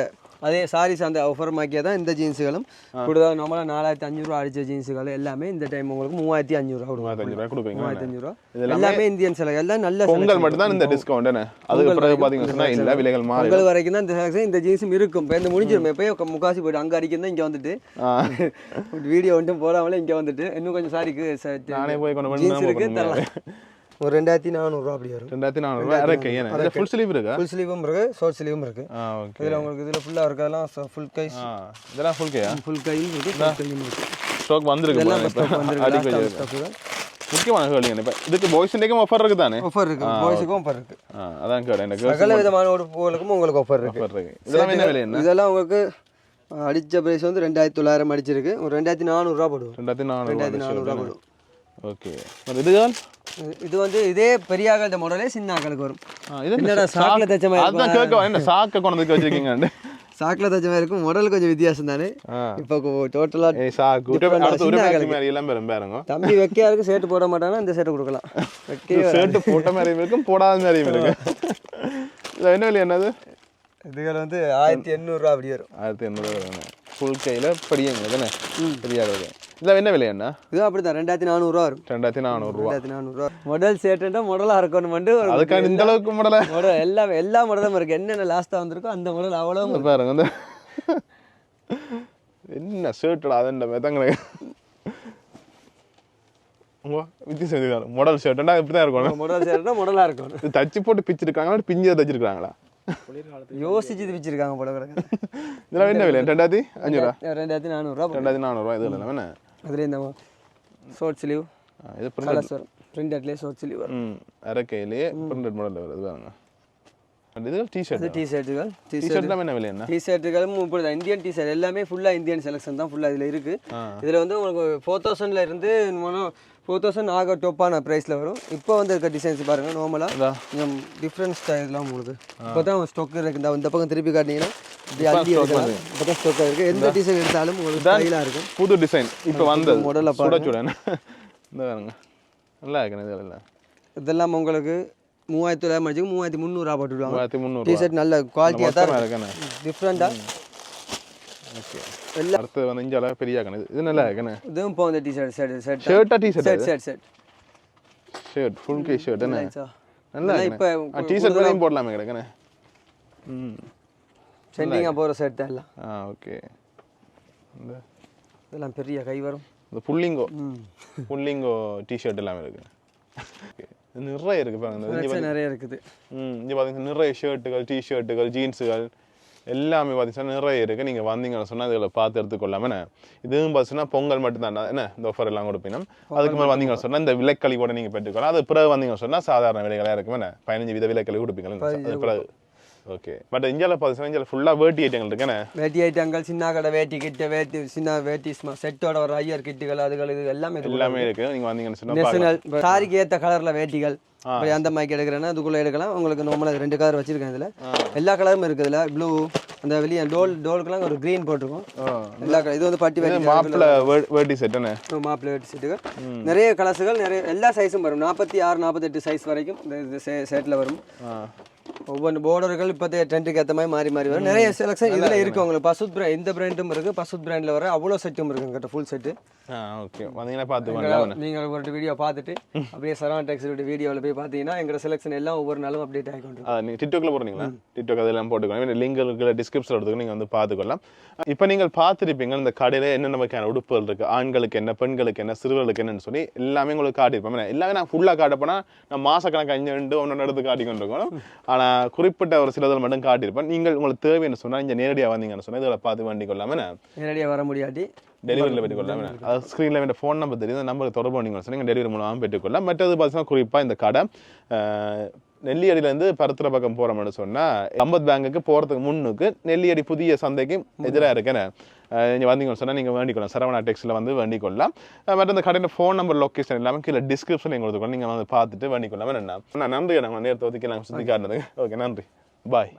அதே சாரீஸ் அந்த ஆஃபர் மாக்கியா தான் இந்த ஜீன்ஸுகளும் கூடுதலாக நம்மளால் 4500 ரூபா அடித்த ஜீன்ஸுகள் எல்லாமே இந்த டைம் உங்களுக்கு 3500 ரூபா கொடுப்பீங்க. 3500 ரூபா எல்லாமே இந்தியன் சிலை எல்லாம் நல்ல பொங்கல் மட்டும் தான் இந்த டிஸ்கவுண்ட். அதுக்கு பிறகு பார்த்தீங்கன்னா இல்லை, விலைகள் மாறி பொங்கல் வரைக்கும் தான் இந்த ஜீன்ஸும் இருக்கும். இப்போ இந்த முடிஞ்சிடும். எப்போயும் முக்காசி போய்ட்டு அங்கே அடிக்கும் தான் இங்கே வந்துட்டு வீடியோ வந்துட்டு போடாமலே இங்கே வந்துட்டு இன்னும் கொஞ்சம் சாரிக்கு நானே போய் கொண்டு ஜீன்ஸ் இருக்கு தரலாம். ஒரு 2400 ரூபா அப்படி வரும். 2400 ரூபா இருக்கு. ஏன்னா ஃபுல் ஸ்லீவ் இருக்கா? ஃபுல் ஸ்லீவும் இருக்கு, ஷார்ட் ஸ்லீவும் இருக்கு. ஓகே. இதுல உங்களுக்கு இதுல ஃபுல்லா இருக்கதெல்லாம் ஃபுல் கை. இதெல்லாம் ஃபுல் கையா? ஃபுல் கையும் இருக்கு, ஷார்ட் கையும் இருக்கு. ஸ்டாக் வந்திருக்கு. எல்லாம் ஸ்டாக் வந்திருக்கு. முக்கியமான கேள்வி என்ன, இப்போ இதுக்கு பாய்ஸ்ண்டேக்கும் ஆஃபர் இருக்கு தானே? ஆஃபர் இருக்கு, பாய்ஸுக்கும் ஆஃபர் இருக்கு. அதான் கேட்டேன். எனக்கு சகல விதமான உடுப்புகளுக்கும் உங்களுக்கு ஆஃபர் இருக்கு. இதெல்லாம் என்ன விலை? என்ன இதெல்லாம் உங்களுக்கு அடிச்ச பிரைஸ் வந்து 2900 அடிச்சிருக்கு. ஒரு 2400 ரூபா போடுவோம். 2400 ரூபா போடுவோம். ஓகே. இதுதான் இது வந்து இதே பெரியாக இந்த மாடலே சின்ன ஆக்களுக்கு வரும். என்னடா சாக்ல தச்ச மாதிரி இருக்கு. அதான் கேட்க என்ன சாக்க கொண்டு வச்சிருக்கீங்க. சாக்ல தச்ச மாதிரி இருக்கும். மாடல் கொஞ்சம் வித்தியாசம் தானே. இப்போ டோட்டலா சாக்கு அடுத்து ஒரு மாதிரி எல்லாம் பெரும் பாருங்க. தம்பி வெக்கையா இருக்கு, ஷர்ட் போட மாட்டானா இந்த ஷர்ட் கொடுக்கலாம். ஷர்ட் போட்ட மாதிரியும் இருக்கும், போடாத மாதிரியும் இருக்கு. இது என்ன விலை? என்னது இதுகள் வந்து 1800 ரூபா அப்படி வரும். 1800 ரூபா ஃபுல் கையில் படியுங்க தானே? தெரியாது. இதில் என்ன விலை? என்ன இது அப்படிதான் 2400 ரூபா வரும். 2400 ரூபா. 2400 ரூபா. மாடல் ஷர்ட்னா மாடலா இருக்கணும். அதுக்கான இந்த அளவுக்கு மாடலா எல்லா மாடலும் இருக்கு. என்னென்ன லாஸ்டா வந்திருக்கோ அந்த மாடல் அவ்வளவு பாருங்க. அந்த என்ன ஷர்ட்டா அதண்ட மெதங்க வித்தியாசம். மாடல் ஷர்ட்னா இப்படிதான் இருக்கணும். மாடல் ஷர்ட்னா மாடலா இருக்கும். இது தச்சு போட்டு பிச்சிருக்காங்களா, பிஞ்சு தச்சிருக்காங்களா? யோசிச்சு வச்சிருக்காங்க போல கிடக்கு. இதெல்லாம் என்ன விலை? 2500 2400 ரூபா. 2400 ரூபா. இது இல்லை அதுல இந்த ஷார்ட் ஸ்லீவ் இது கலர்ஸ் வரும். பிரிண்டட்லயே ஷார்ட் ஸ்லீவ் வரும். அரைக்கையிலேயே பிரிண்டட் மாடல் வருது பாருங்க. இது டி-ஷர்ட். டி-ஷர்ட்டுகள். டி-ஷர்ட்லாம் என்ன விலை? என்ன டி-ஷர்ட்டுகளும் இப்படி இந்தியன் டி-ஷர்ட் எல்லாமே ஃபுல்லா இந்தியன் செலக்ஷன் தான் ஃபுல்லா இதுல இருக்கு. இதுல வந்து உங்களுக்கு 4000ல இருந்து 4000 ஆக டொப்பான ப்ரைஸில் வரும். இப்போ வந்து இருக்க டிசைன்ஸ் பாருங்கள். நார்மலாக கொஞ்சம் டிஃப்ரெண்ட் ஸ்டைல்லாம் உங்களுக்கு இப்போ தான் ஸ்டாக் இருக்குது. இந்த பக்கம் திருப்பி காட்டினீங்கன்னா இப்படி அள்ளி எடுக்கலாம். இப்போ தான் ஸ்டாக் இருக்குது. எந்த டிசைன் எடுத்தாலும் உங்களுக்கு ஸ்டைலாக இருக்கும். புது டிசைன் இப்போ வந்து மாடலில் பாருங்க. இந்த பாருங்க நல்லா இருக்கு. இதெல்லாம் உங்களுக்கு 3900 மதிக்கு 3300 ரூபா போட்டுவிடுவாங்க. 3300 டிஷர்ட் நல்ல குவாலிட்டியாக தான் இருக்கு. டிஃப்ரெண்ட்டாக ஓகே. அடுத்து வந்து இஞ்சால பெரிய கணக்கு. இது நல்லா இருக்குண்ணே. இதுவும் இப்போ வந்து டி-ஷர்ட் ஷர்ட்டா டி-ஷர்ட் ஷர்ட் ஃபுல் கை ஷர்ட் என்ன நல்லா இப்போ டி-ஷர்ட் மேலேயும் போடலாமே கிடக்குண்ணே. ட்ரெண்டிங்காக போகிற ஷர்ட் தான் எல்லாம். ஓகே. இந்த இதெல்லாம் பெரிய கை வரும். இந்த புல்லிங்கோ டி-ஷர்ட் எல்லாமே இருக்கு. நிறைய இருக்கு பாருங்க. நிறைய இருக்குது. இங்கே பார்த்தீங்கன்னா நிறைய ஷர்ட்டுகள், டி-ஷர்ட்டுகள், ஜீன்ஸுகள் எல்லாமே பார்த்தீங்கன்னா நிறைய இருக்குது. நீங்கள் வந்தீங்கன்னு சொன்னால் இதில் பார்த்து எடுத்துக்கொள்ளாமல் இதுவும் பார்த்தீங்கன்னா பொங்கல் மட்டும்தான் என்ன இந்த ஆஃபர் எல்லாம் கொடுப்பீங்க. அதுக்கு மேலே வந்தீங்கன்னு சொன்னால் இந்த விலைக்களி கூட நீங்கள் பெற்றுக்கலாம். அது பிறகு வந்தீங்கன்னு சொன்னால் சாதாரண விலைகளாக இருக்குமே 15 வித விலைக்களி கொடுப்பீங்களா? அது பிறகு ஓகே பட் இந்தியாவில் பார்த்தீங்கன்னா இந்தியாவில் ஃபுல்லாக வேட்டி ஐட்டங்கள் இருக்குண்ணே வேட்டி ஐட்டங்கள் சின்ன கடை வேட்டி கிட்ட வேட்டி சின்ன வேட்டி செட்டோட ஒரு ஐயர் கிட்டுகள் அதுகள் இது எல்லாமே எல்லாமே இருக்கு நீங்கள் வந்தீங்கன்னு சொன்னால் நேஷனல் சாரிக்கு ஏற்ற கலரில் வேட்டிகள் அப்படி அந்த மாதிரி எடுக்கிறேன்னா அதுக்குள்ளே எடுக்கலாம் உங்களுக்கு நார்மலாக 2 கலர் வச்சிருக்கேன் இதில் எல்லா கலரும் இருக்குது இதில் ப்ளூ அந்த வெளியே டோலுக்குலாம் ஒரு க்ரீன் போட்டிருக்கோம் எல்லா கலர் இது வந்து பட்டி வேட்டி மாப்பிள்ளை வேட்டி செட்டுன்னு மாப்பிள்ளை வேட்டி செட்டுகள் நிறைய கலர்ஸுகள் நிறைய எல்லா சைஸும் வரும் 46 48 சைஸ் வரைக்கும் இந்த செட்டில் வரும் ஒவ்வொரு பார்டர்கள் இப்போ ட்ரெண்டுக்கு ஏற்ற மாதிரி மாறி மாறி வரும் நிறைய செலக்ஷன் இதில் இருக்குது உங்களுக்கு பசுத் பிராண்ட் இந்த பிராண்டும் இருக்குது பசுத் பிராண்டில் வர அவ்வளோ செட்டும் இருக்குங்கிட்ட ஃபுல் செட்டு ஓகே வந்தீங்கன்னா பார்த்து நீங்கள் ஒரு வீடியோ பார்த்துட்டு அப்படியே சரவண டெக்ஸோட வீடியோவில் போய் பார்த்தீங்கன்னா எங்களோட செலக்ஷன் எல்லாம் ஒவ்வொரு நாளும் அப்டேட் ஆகிக்கொண்டு நீங்கள் டிக்டாக்ல போகிறீங்களா டிக்டாக் அதெல்லாம் போட்டுக்கோங்க லிங்க் இருக்கிற டிஸ்கிரிப்ஷன் எடுத்துக்கோ நீங்கள் வந்து பார்த்துக்கலாம் இப்போ நீங்கள் பார்த்துருப்பீங்க இந்த கடையில் என்னென்ன வகையான உடுப்புகள் இருக்குது ஆண்களுக்கு என்ன பெண்களுக்கு என்ன சிறுவர்களுக்கு என்னன்னு சொல்லி எல்லாமே உங்களுக்கு காட்டியிருப்போம் எல்லாமே நான் ஃபுல்லாக காட்டப்போனா நான் மாதக்கணக்கு 5 ஒன்று எடுத்து காட்டிக்கொண்டு இருக்கணும் ஆனால் குறிப்பிட்ட ஒரு சிலதில் மட்டும் காட்டியிருப்பேன் நீங்கள் உங்களுக்கு தேவைன்னு சொன்னால் இங்கே நேரடியாக வந்தீங்கன்னு சொன்னால் இதில் பார்த்து வண்டி கொள்ளாமல் நேரடியாக வர முடியாட்டி டெலிவரியில் பெற்றுக்கொள்ளலாம் அது ஸ்க்ரீனில் வேண்டிய ஃபோன் நம்பர் தெரியும் அந்த நம்பருக்கு தொடர்பு பண்ணிங்க சொன்னால் நீங்கள் டெலிவரி மூலமாக பெற்றுக்கொள்ளலாம் மற்றது பார்த்தீங்கன்னா குறிப்பாக இந்த கடை நெல்லியடியிலேருந்து பருத்துற பக்கம் போகிறோம்னு சொன்னால் சம்பத் பேங்குக்கு போகிறதுக்கு முன்னுக்கு நெல்லியடி புதிய சந்தைக்கு எதிராக இருக்குன்னு நீங்கள் வந்தீங்கன்னு சொன்னால் நீங்கள் வேண்டிக்கொள்ளலாம் சரவணா டெக்ஸில் வந்து வேண்டிக்கொள்ளலாம் மற்ற இந்த கடையில் ஃபோன் நம்பர் லொக்கேஷன் எல்லாமே கீழே டிஸ்கிரிப்ஷன் நீங்கள் கொடுத்துக்கணும் நீங்கள் வந்து பார்த்துட்டு வேண்டிக்கொள்ளாமல் என்ன நான் நன்றி நாங்கள் நேரத்தை ஒதுக்கி நாங்கள் சுற்றி காட்டினதுக்கு ஓகே நன்றி பாய்